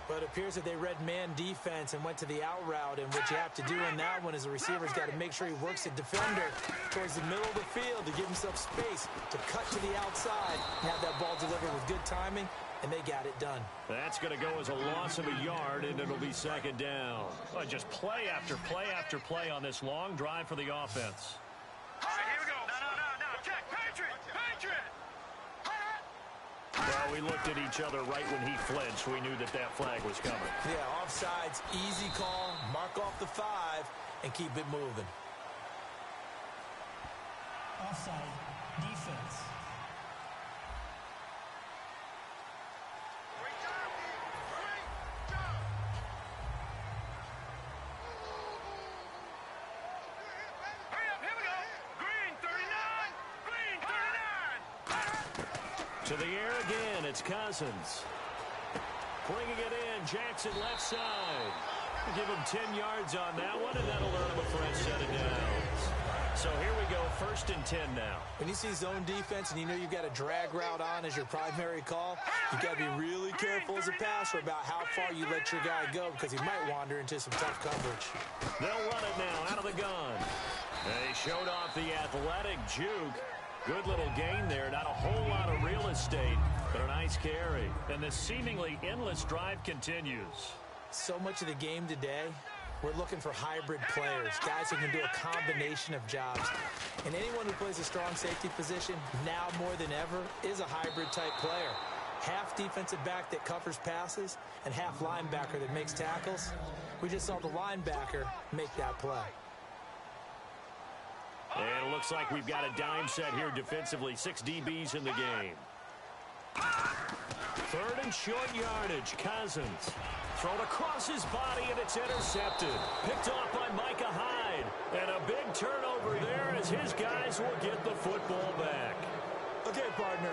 But it appears that they read man defense and went to the out route, and what you have to do in that one is the receiver's got to make sure he works the defender towards the middle of the field to give himself space to cut to the outside and have that ball delivered with good timing, and they got it done. That's going to go as a loss of a yard, and it'll be second down. Oh, just play after play after play on this long drive for the offense. All right, here we go. No. Check. Patriot! Patriot! Well, we looked at each other right when he flinched. We knew that that flag was coming. Yeah, offsides, easy call, mark off the 5, and keep it moving. Offside. Defense. Hurry up, here we go! Green 39! Green 39! To the air again, it's Cousins. Bringing it in, Jackson left side. Give him 10 yards on that one, and that'll earn him a fresh set of downs. So here we go, first and 10 now. When you see zone defense and you know you've got a drag route on as your primary call, you've got to be really careful as a passer about how far you let your guy go because he might wander into some tough coverage. They'll run it now out of the gun. They showed off the athletic juke. Good little gain there. Not a whole lot of real estate, but a nice carry. And the seemingly endless drive continues. So much of the game today, we're looking for hybrid players, guys who can do a combination of jobs. And anyone who plays a strong safety position, now more than ever, is a hybrid type player. Half defensive back that covers passes and half linebacker that makes tackles. We just saw the linebacker make that play. And it looks like we've got a dime set here defensively. 6 DBs in the game. 3rd and short yardage. Cousins. Thrown across his body, and it's intercepted. Picked off by Micah Hyde. And a big turnover there as his guys will get the football back. Okay, partner.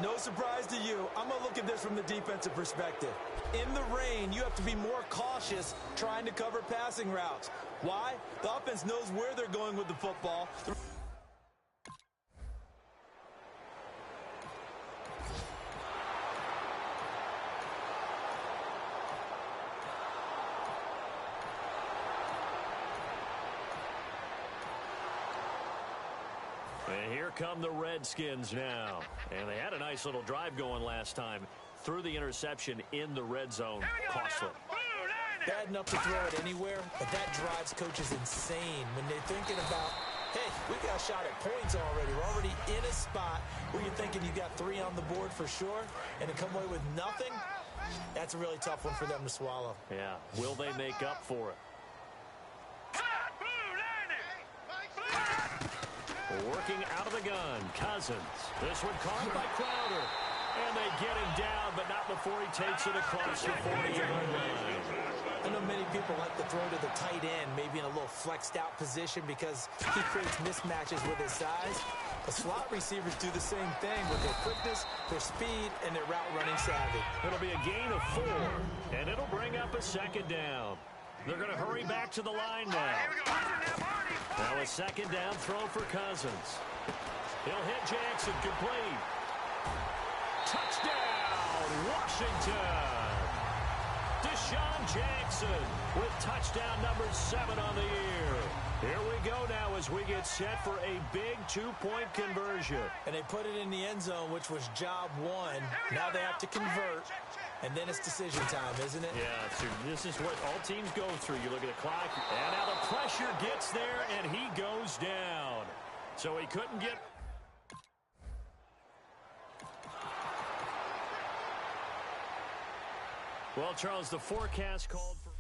No surprise to you. I'm going to look at this from the defensive perspective. In the rain, you have to be more cautious trying to cover passing routes. Why? The offense knows where they're going with the football. And here come the Redskins now. And they had a nice little drive going last time. Threw the interception in the red zone. Costly. Bad enough to throw it anywhere, but that drives coaches insane when they're thinking about, hey, we got a shot at points already. We're already in a spot where you're thinking you got 3 on the board for sure, and to come away with nothing, that's a really tough one for them to swallow. Yeah. Will they make up for it? Working out of the gun, Cousins. This one caught by Crowder. And they get him down, but not before he takes it across the 40-yard line. I know many people like to throw to the tight end, maybe in a little flexed out position because he creates mismatches with his size. The slot receivers do the same thing with their quickness, their speed, and their route running savvy. It'll be a gain of 4, and it'll bring up a 2nd down. They're going to hurry back to the line now. Now a 2nd down throw for Cousins. He'll hit Jackson, complete. Touchdown, Washington. Deshaun Jackson with touchdown number 7 on the year. Here we go now as we get set for a big 2-point conversion. And they put it in the end zone, which was job 1. Now they have to convert, and then it's decision time, isn't it? Yeah, so this is what all teams go through. You look at the clock, and now the pressure gets there, and he goes down. So he couldn't get... Well, Charles, the forecast called for...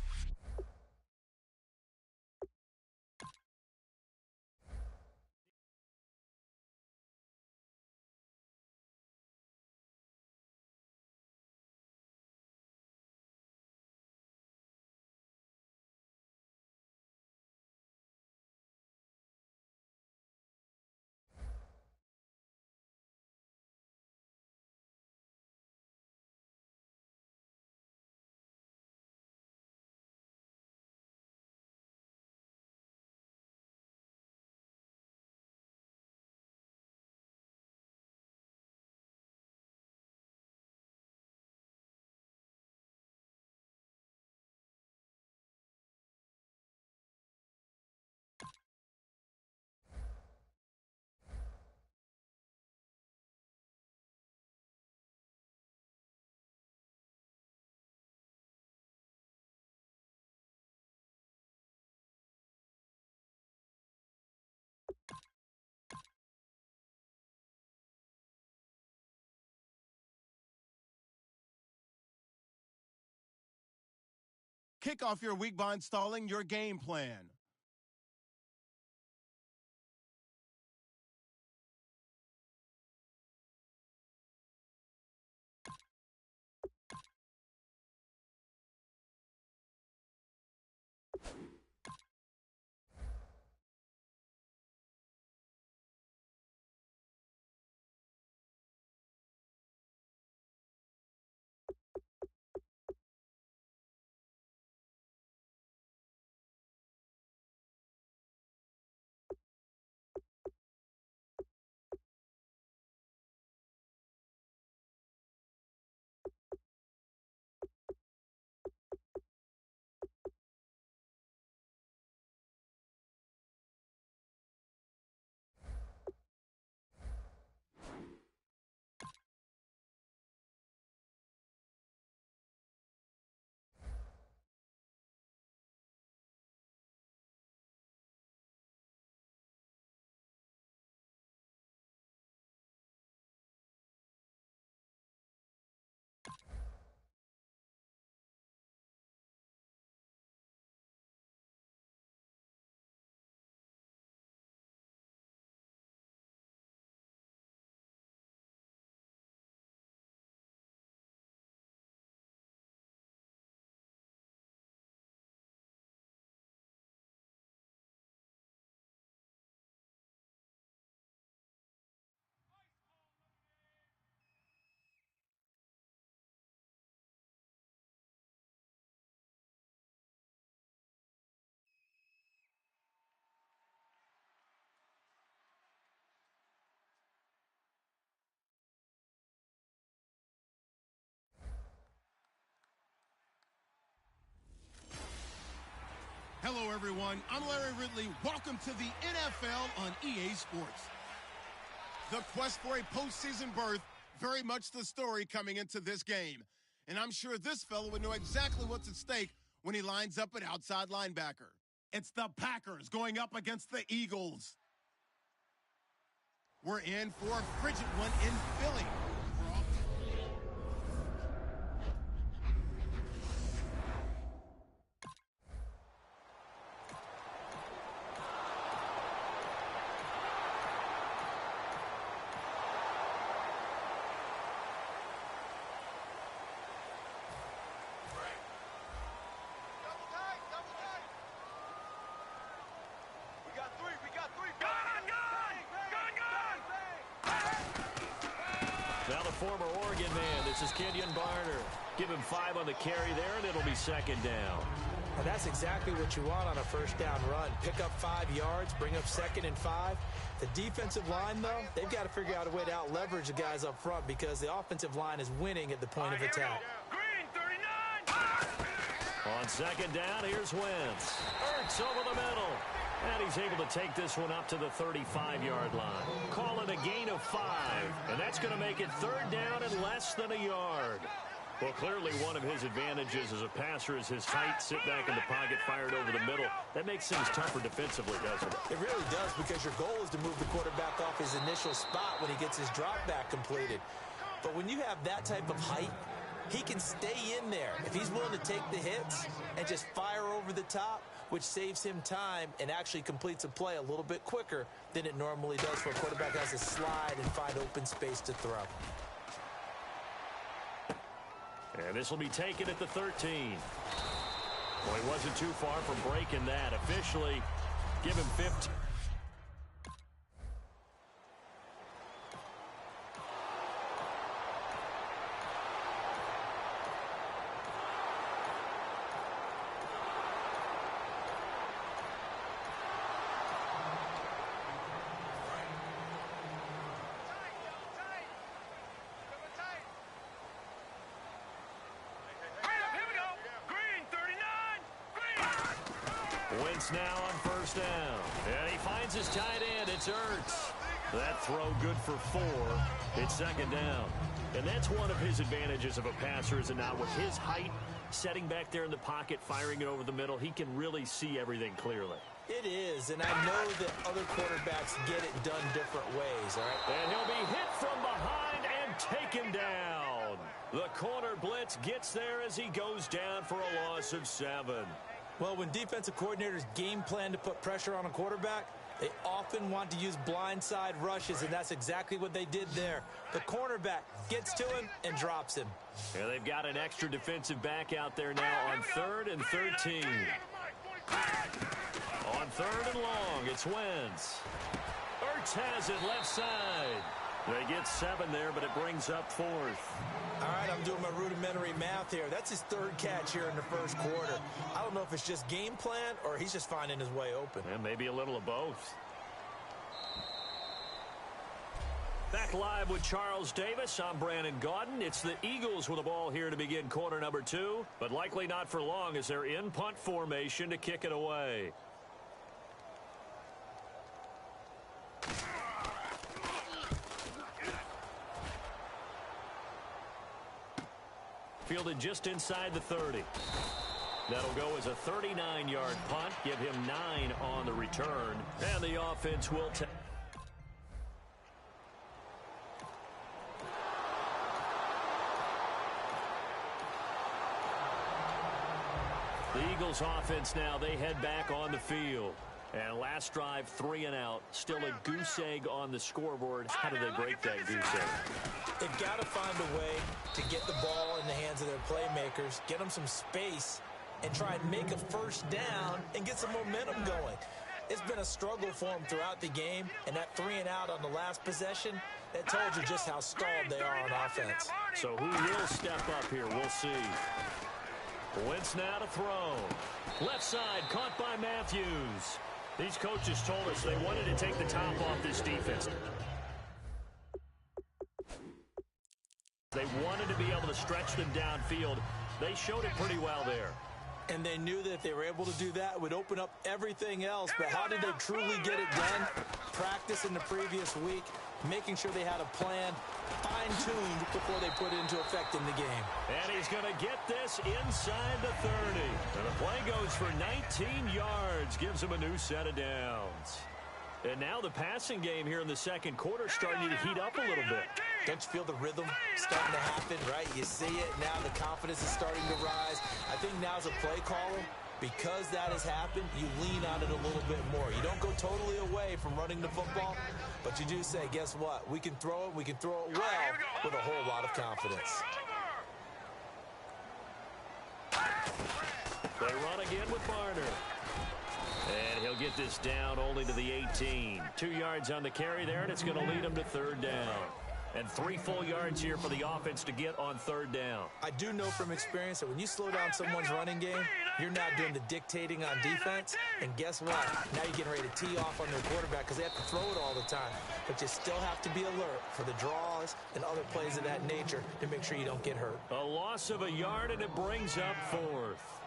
Kick off your week by installing your game plan. Hello, everyone. I'm Larry Ridley. Welcome to the NFL on EA Sports. The quest for a postseason berth, very much the story coming into this game. And I'm sure this fellow would know exactly what's at stake when he lines up at outside linebacker. It's the Packers going up against the Eagles. We're in for a frigid one in Philly. Now the former Oregon man, this is Kenyon Barner. Give him 5 on the carry there, and it'll be second down. And that's exactly what you want on a first down run. Pick up 5 yards, bring up 2nd and 5. The defensive line, though, they've got to figure out a way to out-leverage the guys up front because the offensive line is winning at the point of attack. Green, 39. On second down, here's Wentz. Ertz over the middle. And he's able to take this one up to the 35-yard line. Call it a gain of 5. And that's going to make it third down and less than a yard. Well, clearly one of his advantages as a passer is his height. Sit back in the pocket, fired over the middle. That makes things tougher defensively, doesn't it? It really does, because your goal is to move the quarterback off his initial spot when he gets his drop back completed. But when you have that type of height, he can stay in there if he's willing to take the hits and just fire over the top, which saves him time and actually completes a play a little bit quicker than it normally does for a quarterback who has to slide and find open space to throw. And this will be taken at the 13. Well, he wasn't too far from breaking that. Officially, give him 15. Wentz now on first down. And he finds his tight end. It's Ertz. That throw good for 4. It's second down. And that's one of his advantages of a passer, is it not? With his height, setting back there in the pocket, firing it over the middle, he can really see everything clearly. It is, and I know that other quarterbacks get it done different ways, all right? And he'll be hit from behind and taken down. The corner blitz gets there as he goes down for a loss of 7. Well, when defensive coordinators game plan to put pressure on a quarterback, they often want to use blindside rushes, and that's exactly what they did there. The cornerback gets to him and drops him. Yeah, they've got an extra defensive back out there now on 3rd and 13. On 3rd and long, it's Wentz. Ertz has it left side. They get 7 there, but it brings up 4th. All right, I'm doing my rudimentary math here. That's his 3rd catch here in the first quarter. I don't know if it's just game plan or he's just finding his way open. And maybe a little of both. Back live with Charles Davis. I'm Brandon Gaudin. It's the Eagles with the ball here to begin quarter number 2, but likely not for long as they're in punt formation to kick it away. Fielded just inside the 30. That'll go as a 39-yard punt. Give him 9 on the return. And the offense will take. The Eagles offense now, they head back on the field. And last drive, 3 and out. Still a goose egg on the scoreboard. How do they break that goose egg? They've got to find a way to get the ball in the hands of their playmakers, get them some space, and try and make a first down and get some momentum going. It's been a struggle for them throughout the game, and that 3 and out on the last possession, that told you just how stalled they are on offense. So who will step up here? We'll see. Wentz now to throw. Left side, caught by Matthews. These coaches told us they wanted to take the top off this defense. They wanted to be able to stretch them downfield. They showed it pretty well there. And they knew that if they were able to do that, it would open up everything else. But how did they truly get it done? Practice in the previous week, making sure they had a plan, fine-tuned before they put it into effect in the game. And he's going to get this inside the 30. And the play goes for 19 yards, gives him a new set of downs. And now the passing game here in the second quarter starting to heat up a little bit. Don't you feel the rhythm starting to happen, right? You see it now. The confidence is starting to rise. I think now as a play caller, because that has happened, you lean on it a little bit more. You don't go totally away from running the football, but you do say, guess what? We can throw it. We can throw it well with a whole lot of confidence. They run again with Barner. And he'll get this down only to the 18. 2 yards on the carry there, and it's going to lead him to third down. And 3 full yards here for the offense to get on third down. I do know from experience that when you slow down someone's running game, you're not doing the dictating on defense. And guess what? Now you're getting ready to tee off on their quarterback because they have to throw it all the time. But you still have to be alert for the draws and other plays of that nature to make sure you don't get hurt. A loss of a yard, and it brings up fourth.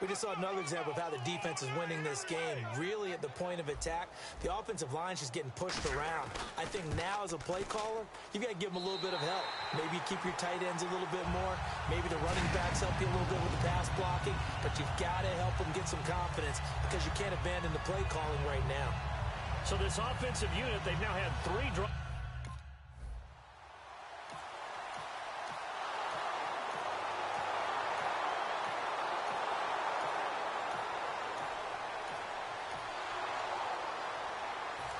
We just saw another example of how the defense is winning this game. Really at the point of attack, the offensive line's just getting pushed around. I think now as a play caller, you've got to give them a little bit of help. Maybe you keep your tight ends a little bit more. Maybe the running backs help you a little bit with the pass blocking. But you've got to help them get some confidence because you can't abandon the play calling right now. So this offensive unit, they've now had 3 drives.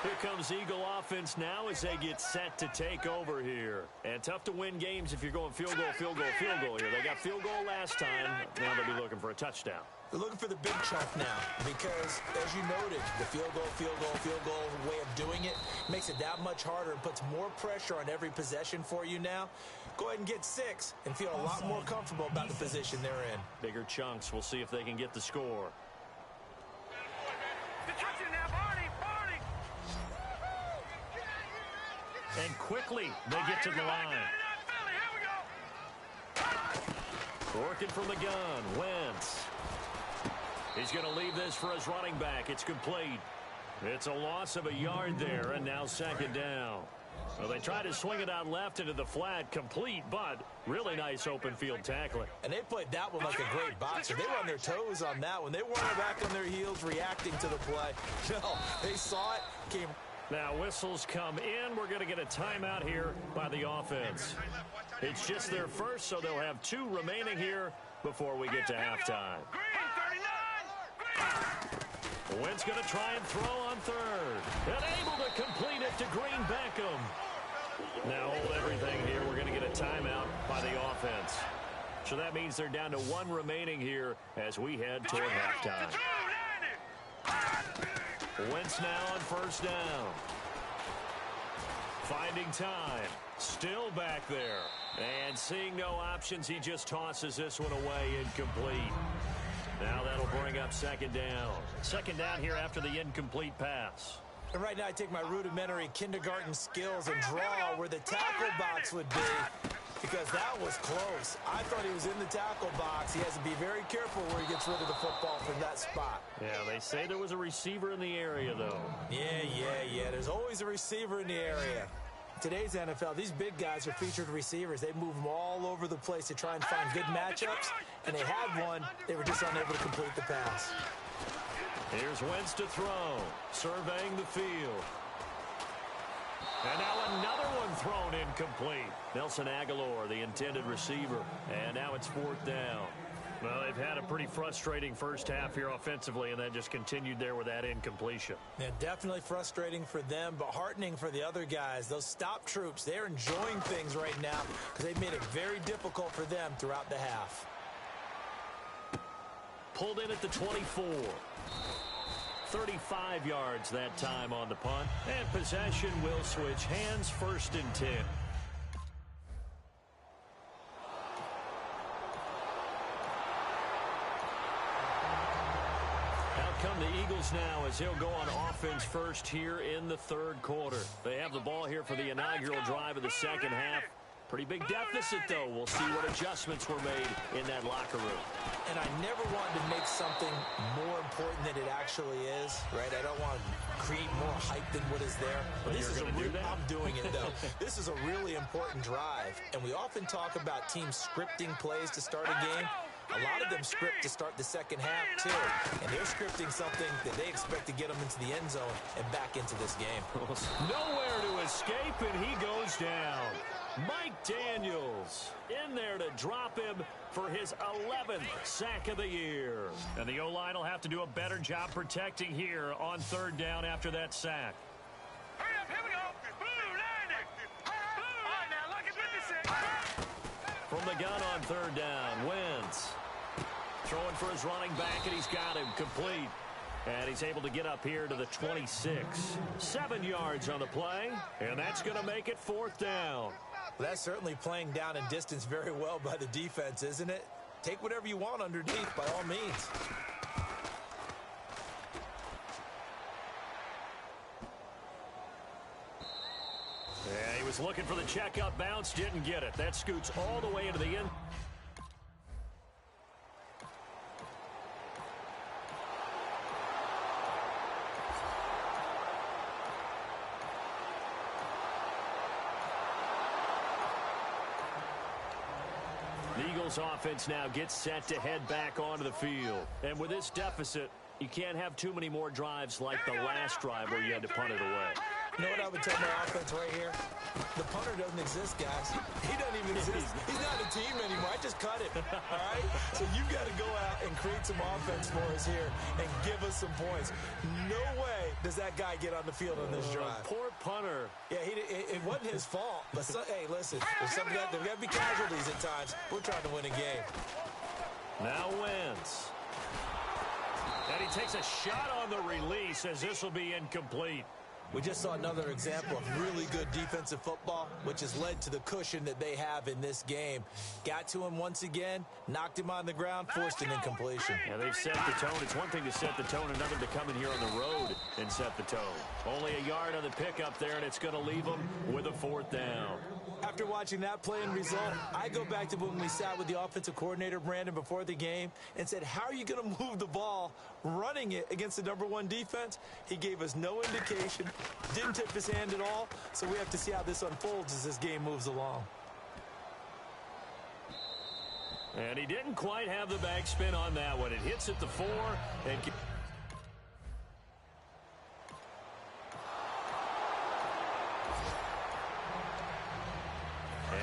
Here comes Eagle offense now as they get set to take over here. And tough to win games if you're going field goal, field goal, field goal here. They got field goal last time. Now they'll be looking for a touchdown. They're looking for the big chunk now because, as you noted, the field goal way of doing it makes it that much harder and puts more pressure on every possession for you now. Go ahead and get 6 and feel a lot more comfortable about the position they're in. Bigger chunks. We'll see if they can get the score. And quickly, they get to the line. Working from the gun, Wentz. He's going to leave this for his running back. It's complete. It's a loss of a yard there, and now second down. Well, they try to swing it out left into the flat, complete, but really nice open field tackling. And they played that one like a great boxer. They were on their toes on that one. They weren't back on their heels reacting to the play. No, they saw it, came. Now whistles come in. We're going to get a timeout here by the offense. It's just their first, so they'll have 2 remaining here before we get to halftime. Wentz going to try and throw on third. And able to complete it to Green Beckham. Now hold everything here. We're going to get a timeout by the offense. So that means they're down to 1 remaining here as we head toward halftime. Wentz now on first down. Finding time. Still back there. And seeing no options, he just tosses this one away, incomplete. Now that'll bring up second down. Second down here after the incomplete pass. And right now I take my rudimentary kindergarten skills and draw where the tackle box would be because that was close. I thought he was in the tackle box. He has to be very careful where he gets rid of the football from that spot. Yeah, they say there was a receiver in the area, though. Yeah. There's always a receiver in the area. Today's NFL, these big guys are featured receivers. They move them all over the place to try and find good matchups, and they had one. They were just unable to complete the pass. Here's Wentz to throw, surveying the field. And now another one thrown incomplete. Nelson Aguilar, the intended receiver. And now it's fourth down. Well, they've had a pretty frustrating first half here offensively, and that just continued there with that incompletion. Yeah, definitely frustrating for them, but heartening for the other guys. Those stop troops, they're enjoying things right now because they've made it very difficult for them throughout the half. Pulled in at the 24. 35 yards that time on the punt. And possession will switch hands, first and 10. Come the Eagles now as he'll go on offense first here in the third quarter. They have the ball here for the inaugural drive of the second half. Pretty big deficit, though. We'll see what adjustments were made in that locker room. And I never wanted to make something more important than it actually is, right? I don't want to create more hype than what is there. But this is I'm doing it, though. This is a really important drive. And we often talk about teams scripting plays to start a game. A lot of them script to start the second half, too. And they're scripting something that they expect to get them into the end zone and back into this game. Nowhere to escape, and he goes down. Mike Daniels in there to drop him for his 11th sack of the year. And the O-line will have to do a better job protecting here on third down after that sack. Hurry up, here we go. Blue, 90. Blue. All right, now, look at 56. From the gun on third down, Wentz throwing for his running back, and he's got him complete. And he's able to get up here to the 26. 7 yards on the play, and that's going to make it fourth down. Well, that's certainly playing down and distance very well by the defense, isn't it? Take whatever you want underneath, by all means. Yeah, he was looking for the checkup bounce, didn't get it. That scoots all the way into the end. The Eagles offense now gets set to head back onto the field. And with this deficit, you can't have too many more drives like the last drive where you had to punt it away. You know what I would tell my offense right here? The punter doesn't exist, guys. He doesn't even exist. He's not a team anymore. I just cut it, all right? So you've got to go out and create some offense for us here and give us some points. No way does that guy get on the field on this drive. Poor punter. Yeah, it wasn't his fault. But hey, listen, there's got to be casualties at times. We're trying to win a game. Now Wentz. And he takes a shot on the release as this will be incomplete. We just saw another example of really good defensive football, which has led to the cushion that they have in this game. Got to him once again, knocked him on the ground, forced an incompletion. Yeah, they've set the tone. It's one thing to set the tone, another to come in here on the road and set the tone. Only a yard on the pickup there, and it's going to leave them with a fourth down. After watching that play and result, I go back to when we sat with the offensive coordinator, Brandon, before the game and said, how are you going to move the ball running it against the #1 defense? He gave us no indication, didn't tip his hand at all, so we have to see how this unfolds as this game moves along. And he didn't quite have the backspin on that one. It hits at the 4 and...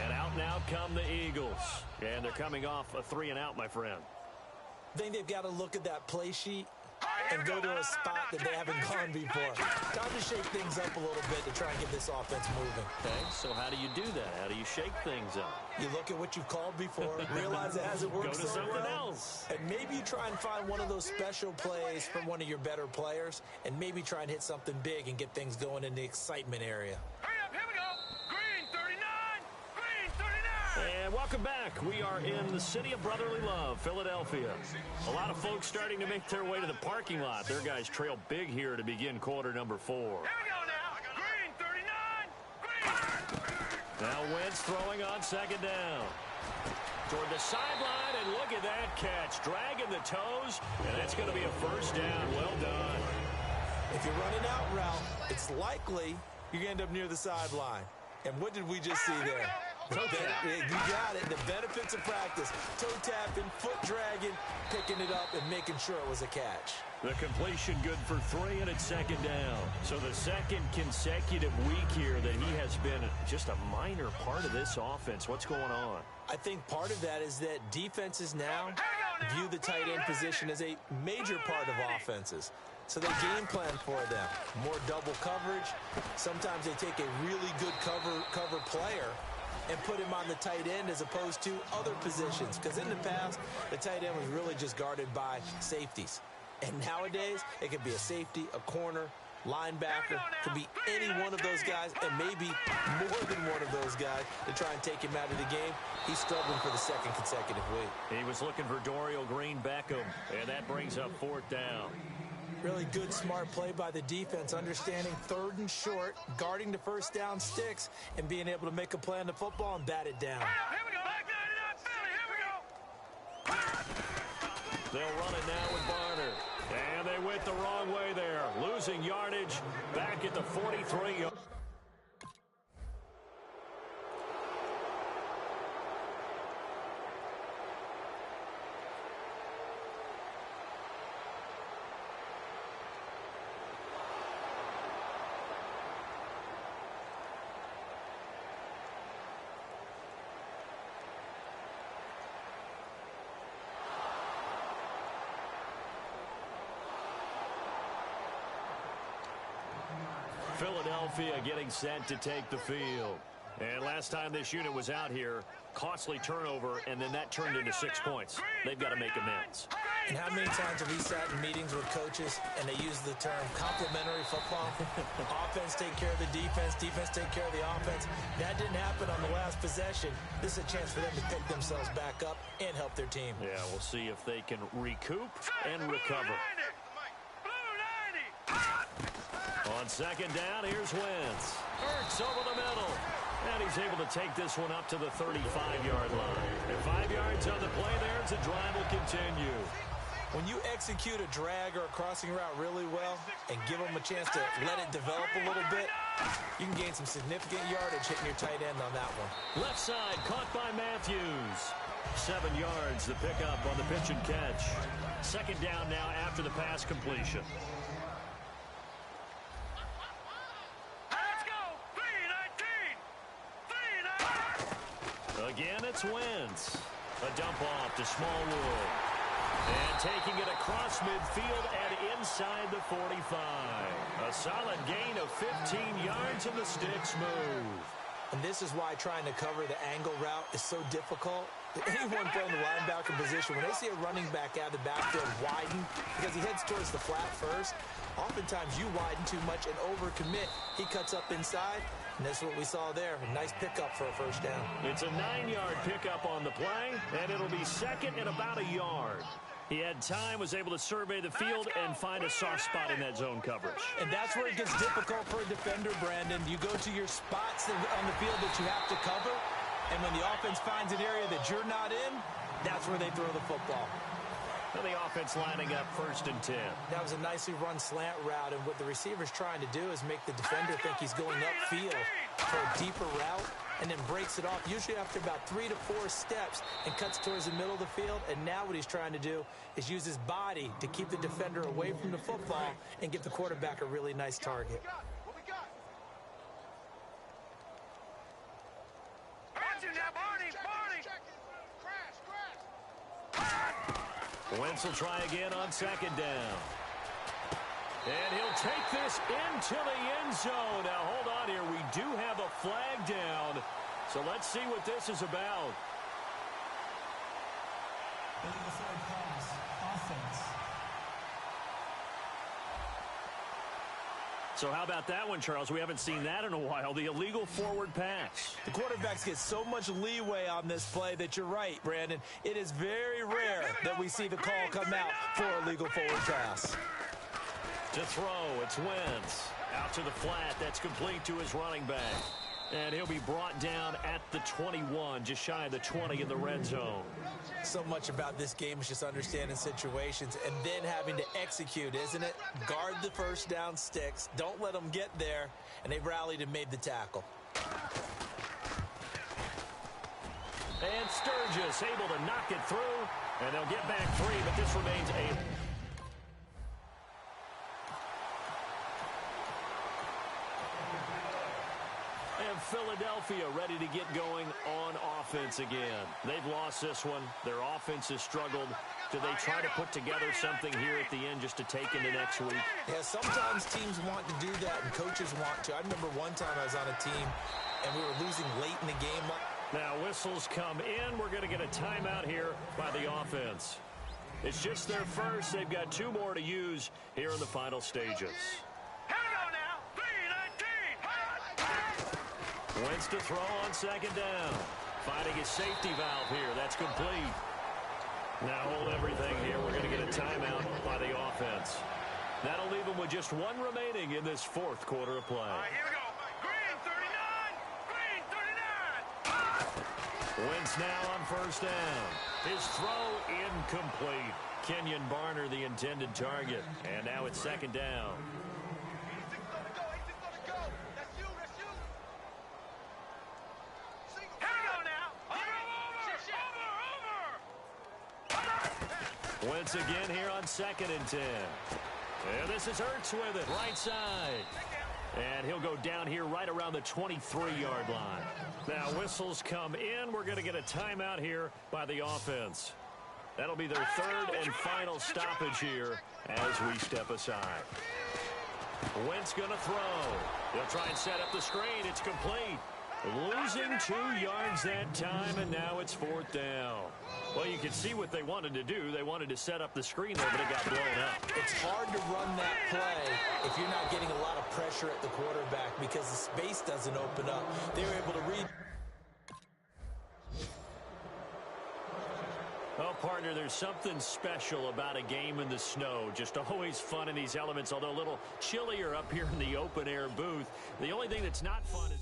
And out now come the Eagles. And they're coming off a 3-and-out, my friend. I think they've got to look at that play sheet and go to a spot that they haven't gone before. Time to shake things up a little bit to try and get this offense moving. Okay, so how do you do that? How do you shake things up? You look at what you've called before, realize it hasn't worked Go to so something well, else. and maybe you try and find one of those special plays from one of your better players, and maybe try and hit something big and get things going in the excitement area. Hurry up, here we go. Green 39. Green 39. And welcome back. We are in the city of brotherly love, Philadelphia. A lot of folks starting to make their way to the parking lot. Their guys trail big here to begin quarter number 4. Here we go now. Green 39. Green. Now Wentz throwing on second down. Toward the sideline, and look at that catch. Dragging the toes, and that's going to be a first down. Well done. If you're running out route, it's likely you're going to end up near the sideline. And what did we just see there? You got it. The benefits of practice. Toe tapping, foot dragging, picking it up, and making sure it was a catch. The completion good for 3, and it's second down. So the second consecutive week here that he has been just a minor part of this offense. What's going on? I think part of that is that defenses now view the tight end position as a major part of offenses. So they game plan for them. More double coverage. Sometimes they take a really good cover player and put him on the tight end as opposed to other positions. Because in the past, the tight end was really just guarded by safeties. And nowadays, it could be a safety, a corner, linebacker. Could be any one of those guys, and maybe more than one of those guys to try and take him out of the game. He's struggling for the second consecutive week. He was looking for Dorial Green Beckham, and that brings up fourth down. Really good, smart play by the defense, understanding 3rd and short, guarding the first down sticks, and being able to make a play on the football and bat it down. Here we go. Back 99 Philly. Here we go. They'll run it now with Barner. And they went the wrong way there. Losing yardage back at the 43-yard. Philadelphia getting set to take the field. And last time this unit was out here, costly turnover, and then that turned into 6 points. They've got to make amends. And how many times have we sat in meetings with coaches and they use the term complementary football? Offense take care of the defense, defense take care of the offense. That didn't happen on the last possession. This is a chance for them to pick themselves back up and help their team. Yeah, we'll see if they can recoup and recover. On second down, here's Wentz. Hurts over the middle. And he's able to take this one up to the 35-yard line. And 5 yards on the play there as the drive will continue. When you execute a drag or a crossing route really well and give them a chance to let it develop a little bit, you can gain some significant yardage hitting your tight end on that one. Left side, caught by Matthews. 7 yards, the pickup on the pitch and catch. Second down now after the pass completion. Again, it's Wentz. A dump off to Smallwood. And taking it across midfield and inside the 45. A solid gain of 15 yards and the sticks move. And this is why trying to cover the angle route is so difficult. Anyone playing the linebacker position, when they see a running back out of the backfield widen because he heads towards the flat first, oftentimes you widen too much and overcommit. He cuts up inside, and that's what we saw there. A nice pickup for a first down. It's a 9-yard pickup on the play, and it'll be second and about a yard. He had time, was able to survey the field and find a soft spot in that zone coverage. And that's where it gets difficult for a defender, Brandon. You go to your spots on the field that you have to cover, and when the offense finds an area that you're not in, that's where they throw the football. And the offense lining up 1st and 10. That was a nicely run slant route, and what the receiver's trying to do is make the defender think he's going upfield for a deeper route, and then breaks it off, usually after about 3 to 4 steps, and cuts towards the middle of the field. And now what he's trying to do is use his body to keep the defender away from the football and give the quarterback a really nice target. Wentz will try again on second down. And he'll take this into the end zone. Now, hold on here. We do have a flag down. So let's see what this is about. Illegal forward pass, offense. So how about that one, Charles? We haven't seen that in a while. The illegal forward pass. The quarterbacks get so much leeway on this play that you're right, Brandon. It is very rare that we see the call come out for a legal forward pass. To throw, it's Wentz. Out to the flat, that's complete to his running back. And he'll be brought down at the 21, just shy of the 20 in the red zone. So much about this game is just understanding situations and then having to execute, isn't it? Guard the first down sticks, don't let them get there, and they rallied and made the tackle. And Sturgis able to knock it through, and they'll get back 3, but this remains a... Philadelphia ready to get going on offense again. They've lost this one. Their offense has struggled. Do they try to put together something here at the end just to take into next week? Yeah, sometimes teams want to do that and coaches want to. I remember one time I was on a team and we were losing late in the game. Now whistles come in. We're going to get a timeout here by the offense. It's just their first. They've got 2 more to use here in the final stages. Wentz to throw on second down. Finding his safety valve here. That's complete. Now hold everything here. We're going to get a timeout by the offense. That'll leave them with just one remaining in this fourth quarter of play. All right, here we go. Green 39. Green 39. Wentz now on first down. His throw incomplete. Kenyon Barner the intended target. And now it's second down. Wentz again here on 2nd and 10. And this is Hurts with it, right side. And he'll go down here right around the 23-yard line. Now whistles come in. We're going to get a timeout here by the offense. That'll be their third and final stoppage here as we step aside. Wentz going to throw. He'll try and set up the screen. It's complete. Losing 2 yards that time, and now it's 4th down. Well, you can see what they wanted to do. They wanted to set up the screen there, but it got blown up. It's hard to run that play if you're not getting a lot of pressure at the quarterback because the space doesn't open up. They were able to read. Well, partner, there's something special about a game in the snow. Just always fun in these elements, although a little chillier up here in the open-air booth. The only thing that's not fun is...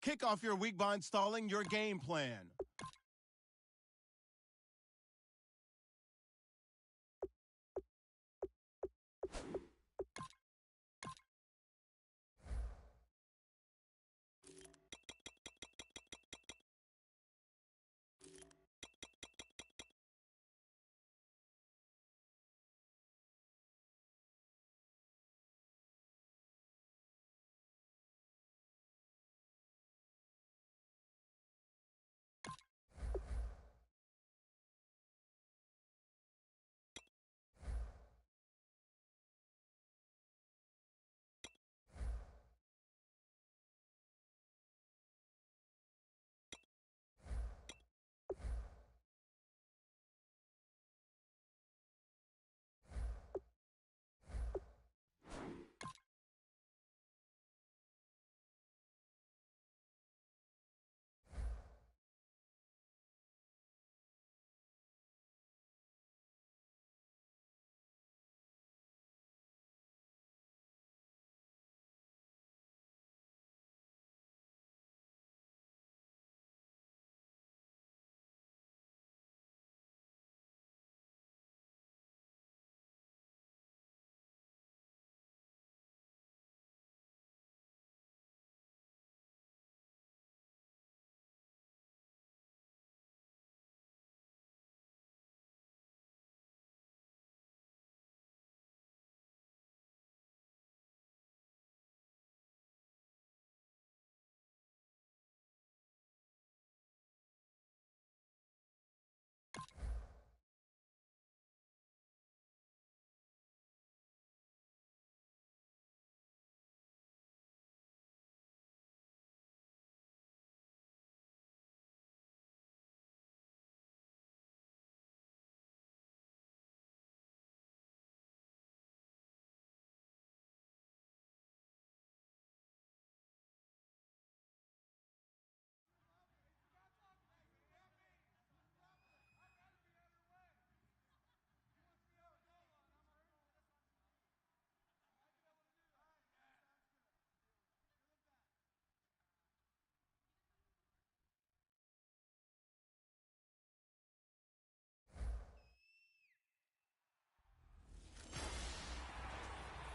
Kick off your week by installing your game plan.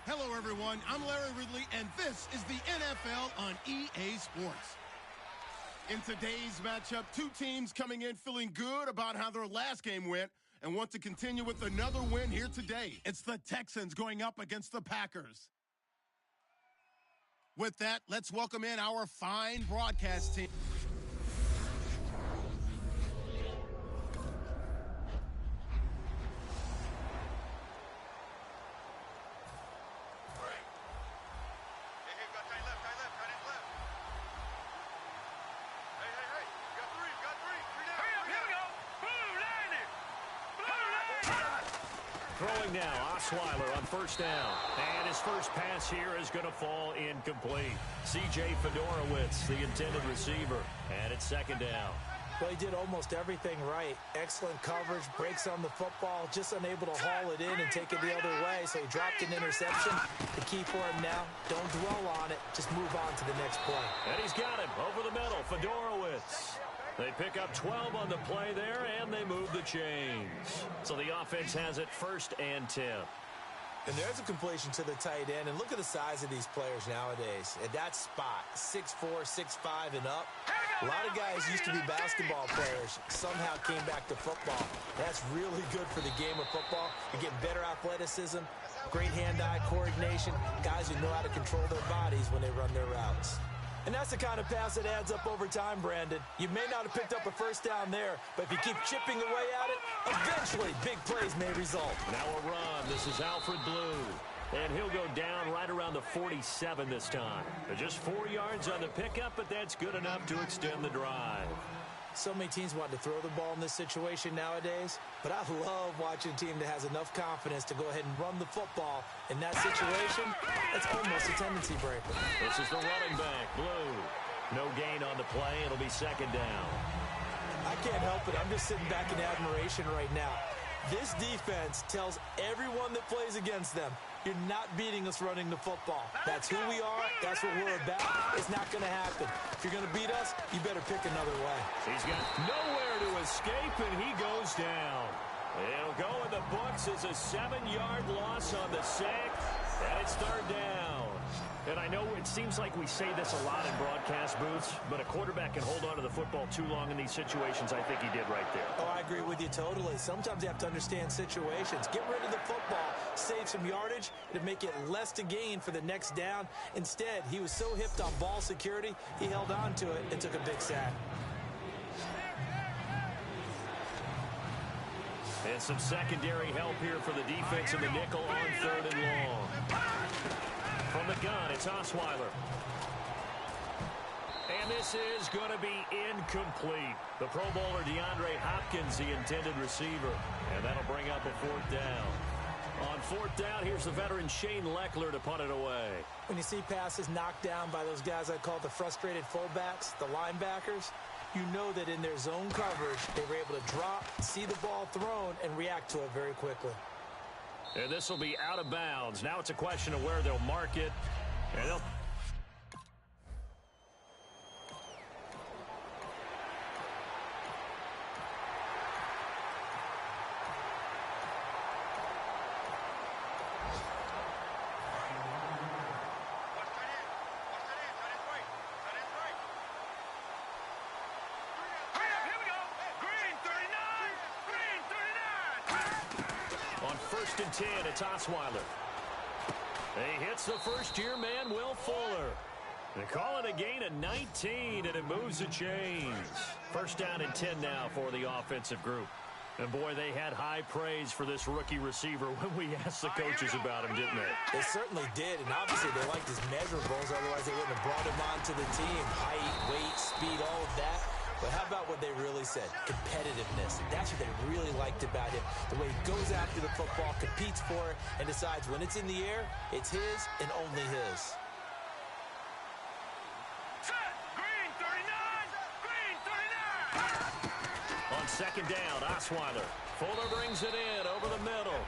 Hello, everyone. I'm Larry Ridley, and this is the NFL on EA Sports. In today's matchup, two teams coming in feeling good about how their last game went and want to continue with another win here today. It's the Texans going up against the Packers. With that, let's welcome in our fine broadcast team. Throwing now, Osweiler on first down. And his first pass here is going to fall incomplete. C.J. Fedorowicz, the intended receiver. And it's second down. Well, he did almost everything right. Excellent coverage, breaks on the football, just unable to haul it in and take it the other way. So he dropped an interception. The key for him now, don't dwell on it. Just move on to the next play. And he's got him over the middle, Fedorowicz. They pick up 12 on the play there, and they move the chains. So the offense has it 1st and 10. And there's a completion to the tight end. And look at the size of these players nowadays. At that spot, 6'4", 6'5", and up. A lot of guys used to be basketball players, somehow came back to football. That's really good for the game of football. You're getting better athleticism, great hand-eye coordination, guys who know how to control their bodies when they run their routes. And that's the kind of pass that adds up over time, Brandon. You may not have picked up a first down there, but if you keep chipping away at it, eventually big plays may result. Now a run. This is Alfred Blue. And he'll go down right around the 47 this time. Just 4 yards on the pickup, but that's good enough to extend the drive. So many teams want to throw the ball in this situation nowadays, but I love watching a team that has enough confidence to go ahead and run the football. In that situation, it's almost a tendency breaker. This is the running back, Blue. No gain on the play. It'll be second down. I can't help it. I'm just sitting back in admiration right now. This defense tells everyone that plays against them, you're not beating us running the football. That's who we are. That's what we're about. It's not going to happen. If you're going to beat us, you better pick another way. He's got nowhere to escape, and he goes down. It'll go in the books as a 7-yard loss on the sack, and it's third down. And I know it seems like we say this a lot in broadcast booths, but a quarterback can hold on to the football too long in these situations. I think he did right there. Oh, I agree with you totally. Sometimes you have to understand situations. Get rid of the football, save some yardage, to make it less to gain for the next down. Instead, he was so hipped on ball security, he held on to it and took a big sack. And some secondary help here for the defense in the nickel on 3rd and long. From the gun, it's Osweiler. And this is going to be incomplete. The Pro Bowler DeAndre Hopkins, the intended receiver. And that'll bring up a 4th down. On 4th down, here's the veteran Shane Leckler to punt it away. When you see passes knocked down by those guys I call the frustrated fullbacks, the linebackers, you know that in their zone coverage, they were able to drop, see the ball thrown, and react to it very quickly. And this will be out of bounds. Now it's a question of where they'll mark it. And they'll... On 1st and 10, it's Osweiler. He hits the first-year man, Will Fuller. They call it a gain of 19, and it moves the chains. 1st down and 10 now for the offensive group. And, boy, they had high praise for this rookie receiver when we asked the coaches about him, didn't they? They certainly did, and obviously they liked his measurables. Otherwise, they wouldn't have brought him onto the team. Height, weight, speed, all of that. But how about what they really said? Competitiveness. That's what they really liked about him. The way he goes after the football, competes for it, and decides when it's in the air, it's his and only his. Set! Green 39! Green 39! On 2nd down, Osweiler. Fuller brings it in over the middle.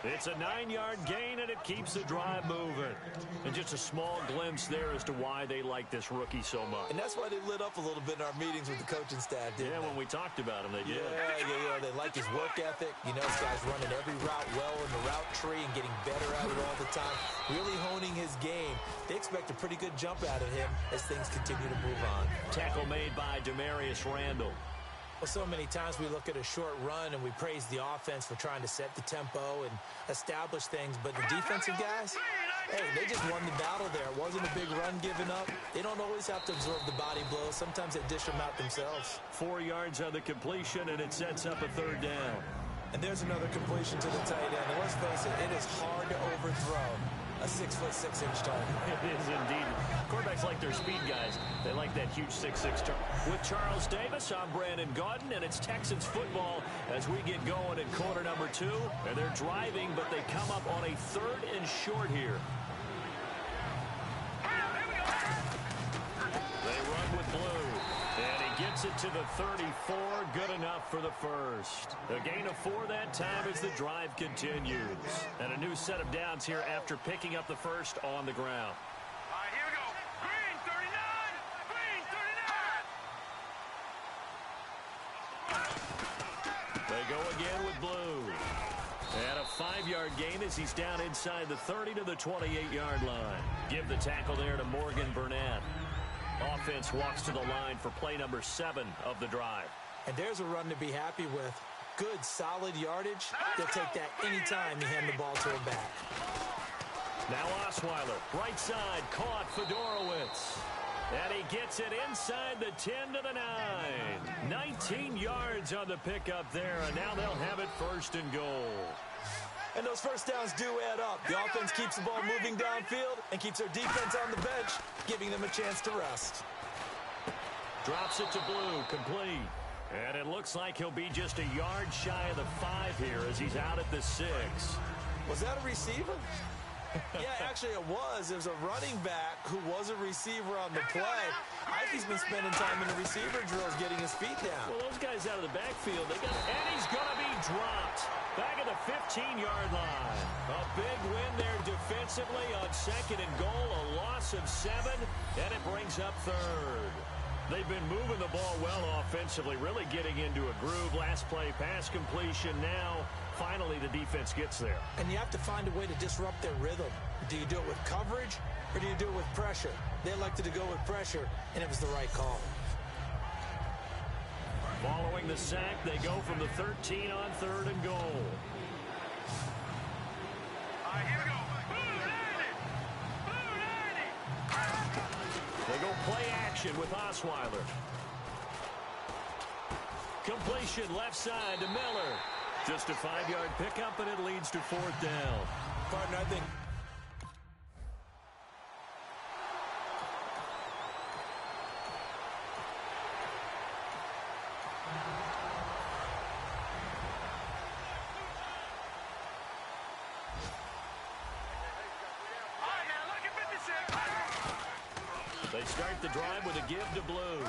It's a 9-yard gain, and it keeps the drive moving. And just a small glimpse there as to why they like this rookie so much. And that's why they lit up a little bit in our meetings with the coaching staff, didn't they? When we talked about him, they did. Yeah, they liked his work ethic. You know, this guy's running every route well in the route tree and getting better at it all the time. Really honing his game. They expect a pretty good jump out of him as things continue to move on. Tackle made by Demarius Randall. Well, so many times we look at a short run and we praise the offense for trying to set the tempo and establish things, but the defensive guys, hey, they just won the battle there. It wasn't a big run given up. They don't always have to absorb the body blows. Sometimes they dish them out themselves. 4 yards on the completion, and it sets up a third down. And there's another completion to the tight end. And let's face it, it is hard to overthrow a 6'6" target. It is indeed. Quarterbacks like their speed guys. They like that huge 6'6" target. With Charles Davis, I'm Brandon Gaudin, and it's Texans football as we get going in quarter number 2. And they're driving, but they come up on a 3rd and short here. They run with blue. And he gets it to the 34. Good enough for the first. A gain of 4 that time as the drive continues. And a new set of downs here after picking up the first on the ground. All right, here we go. Green 39. Green 39. They go again with blue. And a 5-yard gain as he's down inside the 30 to the 28-yard line. Give the tackle there to Morgan Burnett. Offense walks to the line for play number 7 of the drive. And there's a run to be happy with. Good, solid yardage. They'll take that anytime you hand the ball to him back. Now Osweiler, right side, caught Fedorowicz. And he gets it inside the 10 to the 9. 19 yards on the pickup there, and now they'll have it 1st and goal. And those first downs do add up. The offense keeps the ball moving downfield and keeps their defense on the bench, giving them a chance to rest. Drops it to Blue, complete. And it looks like he'll be just a yard shy of the 5 here as he's out at the 6. Was that a receiver? Yeah, actually it was. There's a running back who was a receiver on the play. I think he's been spending time in the receiver drills getting his feet down. Well, those guys out of the backfield, and he's going to be dropped. Back at the 15-yard line. A big win there defensively on 2nd and goal. A loss of 7, and it brings up 3rd. They've been moving the ball well offensively, really getting into a groove. Last play, pass completion. Now, finally, the defense gets there. And you have to find a way to disrupt their rhythm. Do you do it with coverage, or do you do it with pressure? They elected to go with pressure, and it was the right call. Following the sack, they go from the 13 on 3rd and goal. All right, here we go. Blue 90. They go play action with Osweiler. Completion left side to Miller. Just a 5-yard pickup, and it leads to 4th down. Partner, I think. They start the drive with a give to Blue.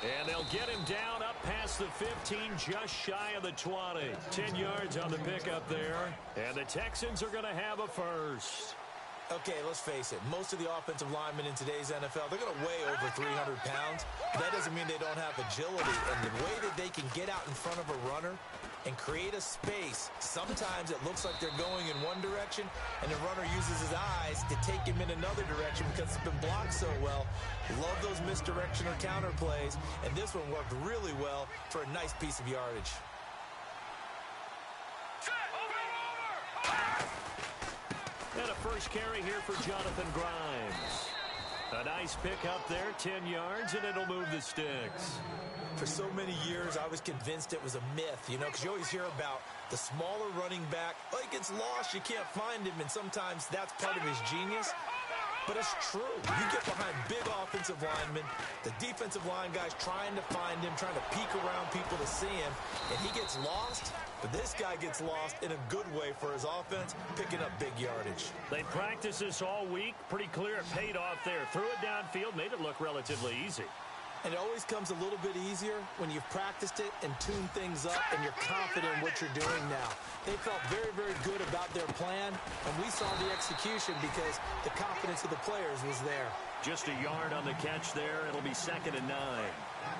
And they'll get him down up past the 15, just shy of the 20. 10 yards on the pickup there. And the Texans are going to have a first. Okay, let's face it. Most of the offensive linemen in today's NFL, they're going to weigh over 300 pounds. That doesn't mean they don't have agility. And the way that they can get out in front of a runner and create a space, sometimes it looks like they're going in one direction, and the runner uses his eyes to take him in another direction because it's been blocked so well. Love those misdirection or counter plays, and this one worked really well for a nice piece of yardage. And a first carry here for Jonathan Grimes. A nice pickup there, 10 yards, and it'll move the sticks. For so many years, I was convinced it was a myth, you know, because you always hear about the smaller running back. Oh, he gets lost, you can't find him, and sometimes that's part of his genius. But it's true. You get behind big offensive linemen, the defensive line guys trying to find him, trying to peek around people to see him, and he gets lost. But this guy gets lost in a good way for his offense, picking up big yardage. They practiced this all week. Pretty clear it paid off there. Threw it downfield, made it look relatively easy. And it always comes a little bit easier when you've practiced it and tuned things up and you're confident in what you're doing now. They felt very, very good about their plan, and we saw the execution because the confidence of the players was there. Just a yard on the catch there. It'll be 2nd and 9.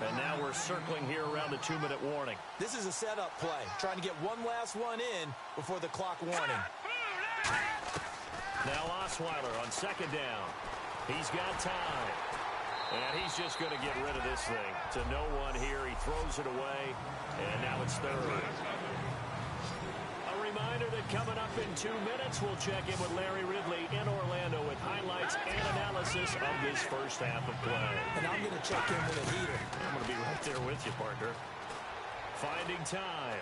And now we're circling here around the 2-minute warning. This is a setup play, trying to get one last one in before the clock warning. Now Osweiler on second down. He's got time. And he's just going to get rid of this thing. To no one here. He throws it away. And now it's third. A reminder that coming up in 2 minutes, we'll check in with Larry Ridley in Orlando with highlights and analysis of this first half of play. And I'm going to check in with a heater. I'm going to be right there with you, partner. Finding time.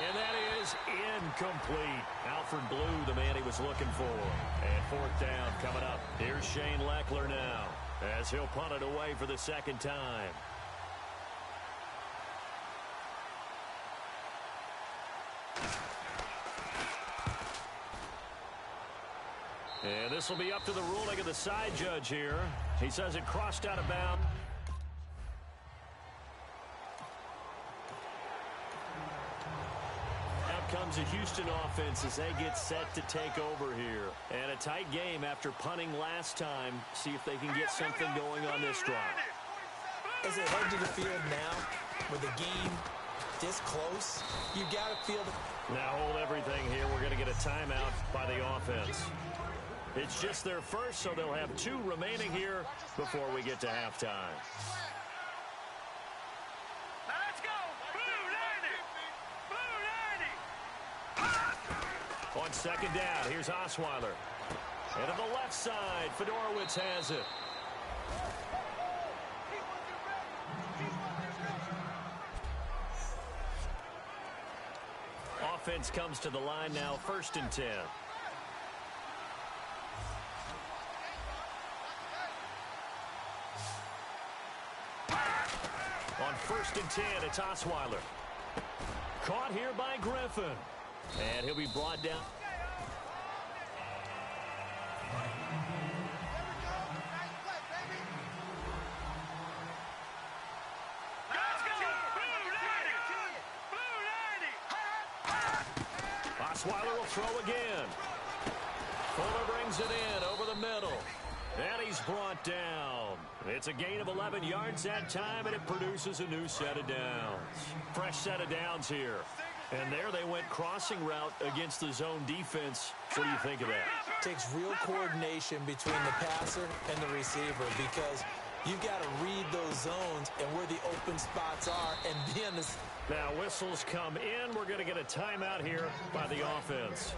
And that is incomplete. Alfred Blue, the man he was looking for. And fourth down coming up. Here's Shane Leckler now as he'll punt it away for the second time. And this will be up to the ruling of the side judge here. He says it crossed out of bounds. Comes a Houston offense as they get set to take over here. And a tight game after punting last time. See if they can get something going on this drive. As they head to the field now, with the game this close, you got to feel the... Now hold everything here. We're going to get a timeout by the offense. It's just their first, so they'll have 2 remaining here before we get to halftime. On second down, here's Osweiler. And to the left side, Fedorowicz has it. Offense comes to the line now, 1st and 10. On 1st and 10, it's Osweiler. Caught here by Griffin. And he'll be brought down. Osweiler will throw again. Fuller brings it in over the middle. And he's brought down. It's a gain of 11 yards that time, and it produces a new set of downs. Fresh set of downs here. And there they went crossing route against the zone defense. What do you think of that? Takes real coordination between the passer and the receiver because you've got to read those zones and where the open spots are and be on this. Now whistles come in. We're going to get a timeout here by the offense.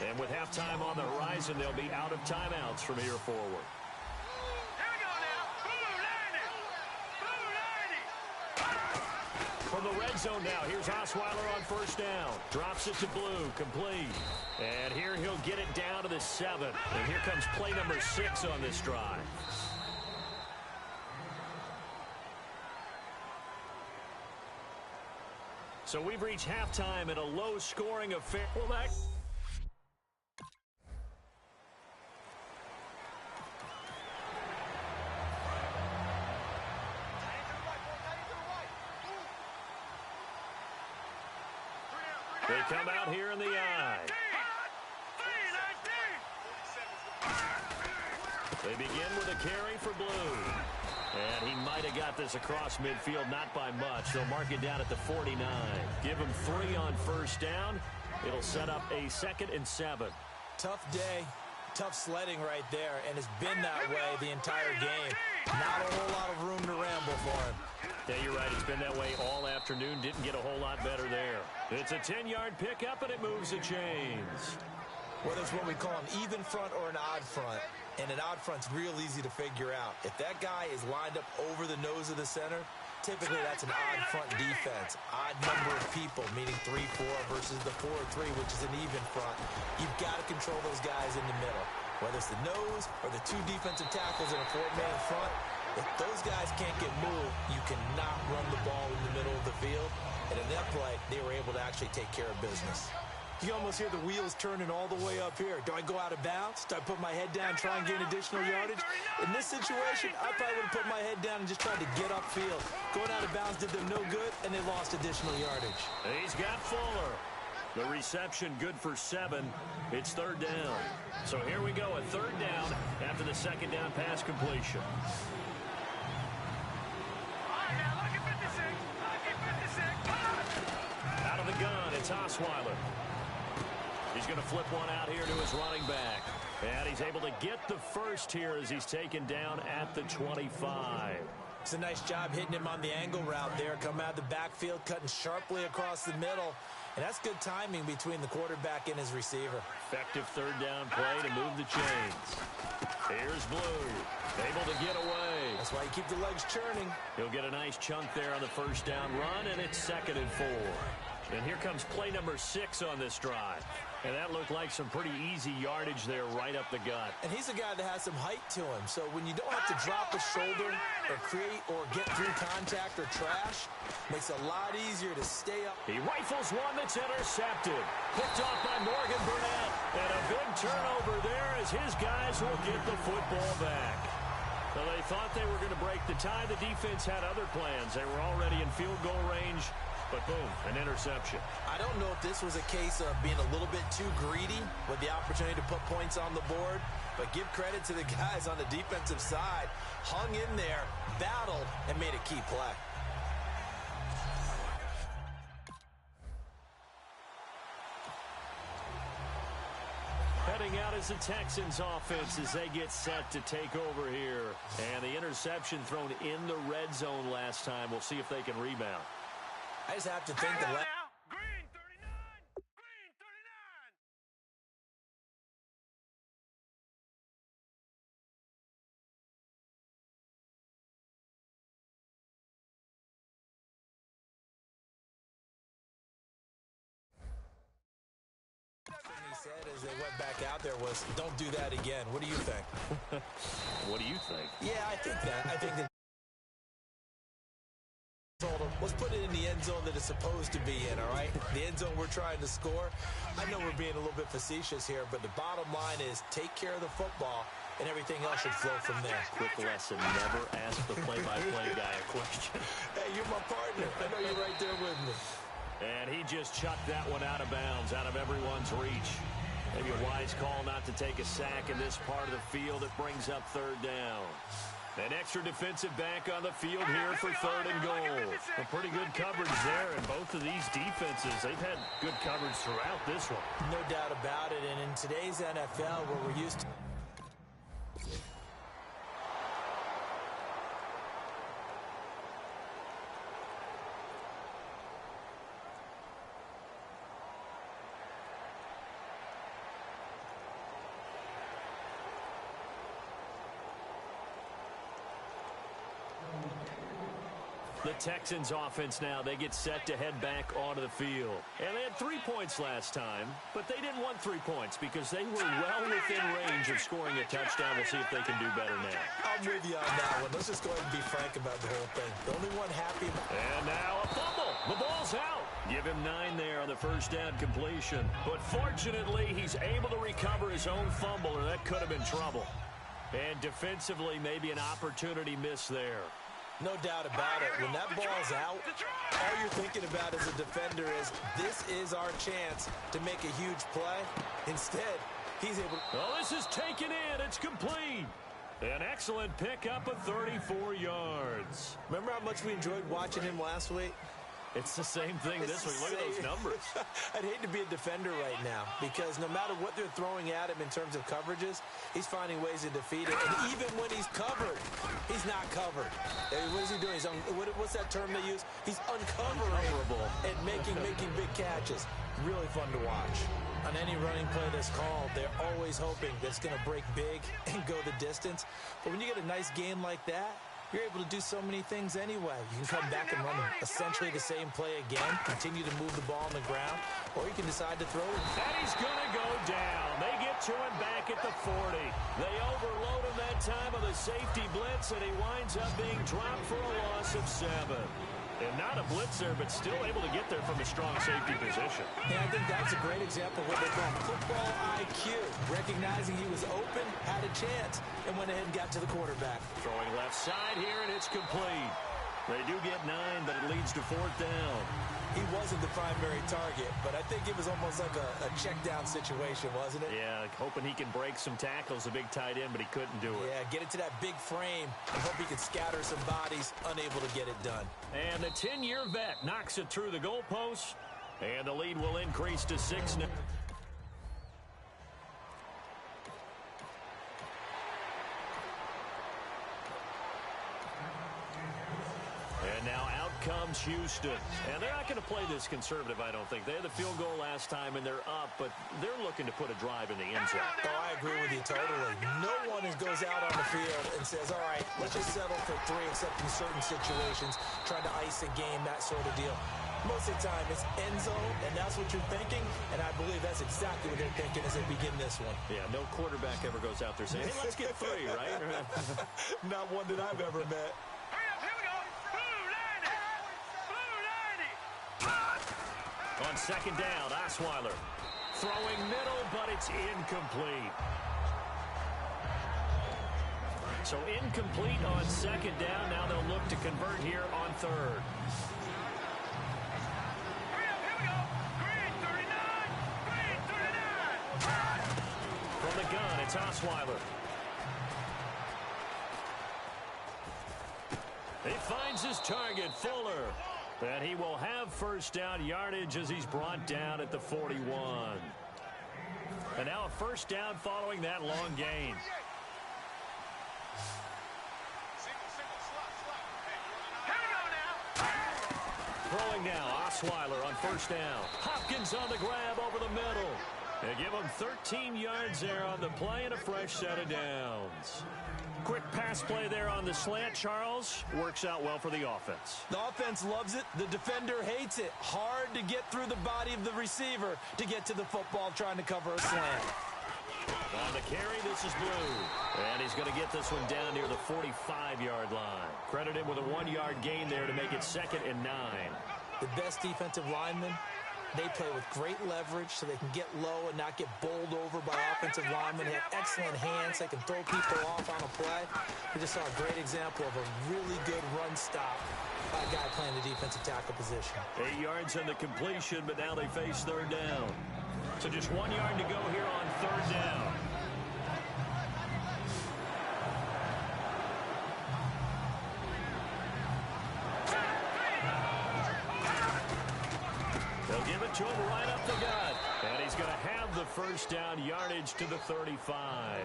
And with halftime on the horizon, they'll be out of timeouts from here forward. From the red zone now, here's Osweiler on 1st down. Drops it to Blue, complete. And here he'll get it down to the 7. And here comes play number 6 on this drive. So we've reached halftime in a low-scoring affair. Well, that... They come out here in the eye. They begin with a carry for Blue. And he might have got this across midfield, not by much. They'll mark it down at the 49. Give him 3 on 1st down. It'll set up a 2nd and 7. Tough day, tough sledding right there, and it's been that way the entire game. Not a whole lot of room to ramble for him. Yeah, you're right. It's been that way all afternoon. Didn't get a whole lot better there. It's a 10-yard pickup, and it moves the chains. Whether it's what we call an even front or an odd front, and an odd front's real easy to figure out. If that guy is lined up over the nose of the center, typically that's an odd front defense. Odd number of people, meaning 3-4 versus the 4-3, which is an even front. You've got to control those guys in the middle. Whether it's the nose or the 2 defensive tackles in a 4-man front, if those guys can't get moved, you cannot run the ball in the middle of the field. And in that play, they were able to actually take care of business. You almost hear the wheels turning all the way up here. Do I go out of bounds? Do I put my head down and try and gain additional yardage? In this situation, I probably would have put my head down and just tried to get upfield. Going out of bounds did them no good, and they lost additional yardage. He's got Fuller. The reception good for 7. It's 3rd down. So here we go, a 3rd down after the 2nd down pass completion. Out of the gun, it's Osweiler. He's going to flip one out here to his running back. And he's able to get the first here as he's taken down at the 25. It's a nice job hitting him on the angle route there. Come out of the backfield, cutting sharply across the middle. And that's good timing between the quarterback and his receiver. Effective third down play to move the chains. Here's Blue. Able to get away. That's why you keep the legs churning. He'll get a nice chunk there on the first down run, and it's 2nd and 4. And here comes play number 6 on this drive. And that looked like some pretty easy yardage there right up the gut. And he's a guy that has some height to him. So when you don't have to drop a shoulder or create or get through contact or trash, makes it a lot easier to stay up. He rifles one that's intercepted. Picked off by Morgan Burnett. And a big turnover there as his guys will get the football back. Well, they thought they were going to break the tie. The defense had other plans. They were already in field goal range. But boom, an interception. I don't know if this was a case of being a little bit too greedy with the opportunity to put points on the board, but give credit to the guys on the defensive side. Hung in there, battled, and made a key play. Heading out is the Texans offense as they get set to take over here. And the interception thrown in the red zone last time. We'll see if they can rebound. I just have to think that. Green 39. Green 39. He said as they went back out there was, don't do that again. What do you think? What do you think? Yeah, I think that told him, let's put it in the end zone that it's supposed to be in, all right? The end zone we're trying to score. I know we're being a little bit facetious here, but the bottom line is take care of the football, and everything else should flow from there. Quick lesson, never ask the play-by-play guy a question. Hey, you're my partner. I know you're right there with me. And he just chucked that one out of bounds, out of everyone's reach. Maybe a wise call not to take a sack in this part of the field. It brings up 3rd down. An extra defensive back on the field here for 3rd and goal. A pretty good coverage there, and both of these defenses, they've had good coverage throughout this one. No doubt about it, and in today's NFL, where we're used to the Texans offense now, they get set to head back onto the field. And they had 3 points last time, but they didn't want 3 points because they were well within range of scoring a touchdown. We'll see if they can do better now. I'm with you on that one. Let's just go ahead and be frank about the whole thing. The only one happy about And now a fumble. The ball's out. Give him 9 there on the first down completion. But fortunately, he's able to recover his own fumble, or that could have been trouble. And defensively, maybe an opportunity miss there. No doubt about it. When that ball's out, all you're thinking about as a defender is this is our chance to make a huge play. Instead, he's able to... Oh, this is taken in. It's complete. An excellent pickup of 34 yards. Remember how much we enjoyed watching him last week? It's the same thing this week. Look at those numbers. I'd hate to be a defender right now because no matter what they're throwing at him in terms of coverages, he's finding ways to defeat it. And even when he's covered, he's not covered. What is he doing? What's that term they use? He's uncovering and making big catches. Really fun to watch. On any running play that's called, they're always hoping that it's going to break big and go the distance. But when you get a nice game like that, you're able to do so many things anyway. You can come back and run essentially the same play again, continue to move the ball on the ground, or you can decide to throw it. And he's going to go down. They get to him back at the 40. They overload him that time with a safety blitz, and he winds up being dropped for a loss of 7. And not a blitzer, but still able to get there from a strong safety position. Yeah, I think that's a great example of what they call football IQ. Recognizing he was open, had a chance, and went ahead and got to the quarterback. Throwing left side here, and it's complete. They do get 9, but it leads to 4th down. He wasn't the primary target, but I think it was almost like a check-down situation, wasn't it? Yeah, hoping he can break some tackles, a big tight end, but he couldn't do it. Yeah, get into that big frame and hope he could scatter some bodies, unable to get it done. And the 10-year vet knocks it through the goalpost, and the lead will increase to 6 now. Houston. And they're not going to play this conservative, I don't think. They had the field goal last time, and they're up, but they're looking to put a drive in the end zone. Oh, I agree with you totally. No one goes out on the field and says, all right, let's just settle for 3, except in certain situations, trying to ice a game, that sort of deal. Most of the time, it's end zone, and that's what you're thinking, and I believe that's exactly what they're thinking as they begin this one. Yeah, no quarterback ever goes out there saying, hey, let's get 3, right? Not one that I've ever met. Hurry up, here we go. Blue 90. On second down, Osweiler throwing middle, but it's incomplete. So incomplete on second down. Now they'll look to convert here on third. Hurry up, here we go. Green 39. From the gun, it's Osweiler. He finds his target, Fuller. And he will have first down yardage as he's brought down at the 41. And now a first down following that long gain. Throwing now, Osweiler on first down. Hopkins on the grab over the middle. They give him 13 yards there on the play and a fresh set of downs. Quick pass play there on the slant, Charles. Works out well for the offense. The offense loves it. The defender hates it. Hard to get through the body of the receiver to get to the football trying to cover a slant. On the carry, this is Blue. And he's going to get this one down near the 45-yard line. Credit him with a 1-yard gain there to make it 2nd and 9. The best defensive linemen, they play with great leverage so they can get low and not get bowled over by offensive linemen. They have excellent hands. They can throw people off on a play. We just saw a great example of a really good run stop by a guy playing the defensive tackle position. 8 yards on the completion, but now they face third down. So just 1 yard to go here on third down. They'll give it to him right up the gut. And he's going to have the first down yardage to the 35.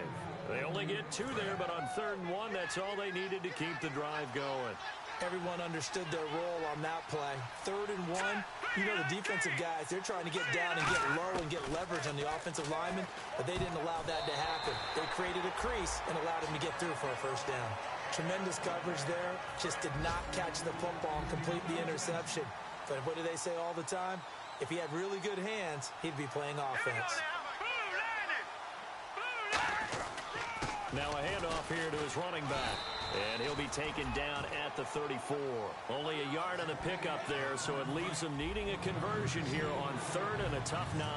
They only get 2 there, but on 3rd and 1, that's all they needed to keep the drive going. Everyone understood their role on that play. 3rd and 1, you know the defensive guys, they're trying to get down and get low and get leverage on the offensive lineman, but they didn't allow that to happen. They created a crease and allowed him to get through for a first down. Tremendous coverage there. Just did not catch the football and complete the interception. But what do they say all the time? If he had really good hands, he'd be playing offense. Now a handoff here to his running back. And he'll be taken down at the 34. Only a yard on the pickup there, so it leaves him needing a conversion here on 3rd and a tough 9.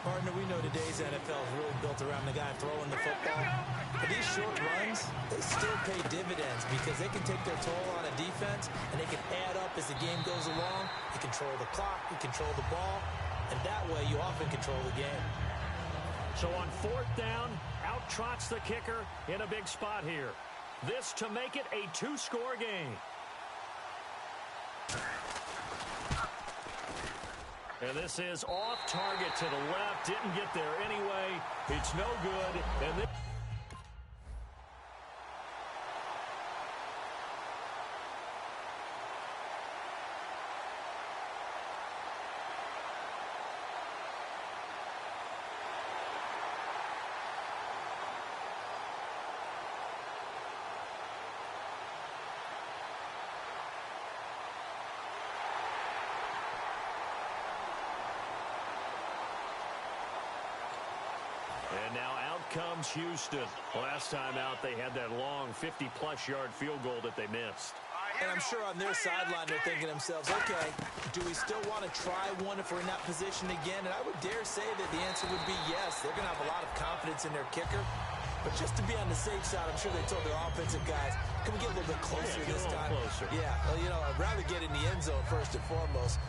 Partner, we know today's NFL is really built around the guy throwing the football. But these short runs, they still pay dividends because they can take their toll on a defense and they can add up as the game goes along. You control the clock, you control the ball, and that way you often control the game. So on 4th down, out trots the kicker in a big spot here. This to make it a 2-score game. And this is off target to the left. Didn't get there anyway. It's no good. And this And now out comes Houston. Last time out, they had that long 50-plus yard field goal that they missed. And I'm sure on their sideline they're thinking to themselves, okay, do we still want to try one if we're in that position again? And I would dare say that the answer would be yes. They're going to have a lot of confidence in their kicker. But just to be on the safe side, I'm sure they told their offensive guys, can we get a little bit closer this time? Closer. Yeah, well, you know, I'd rather get in the end zone first and foremost.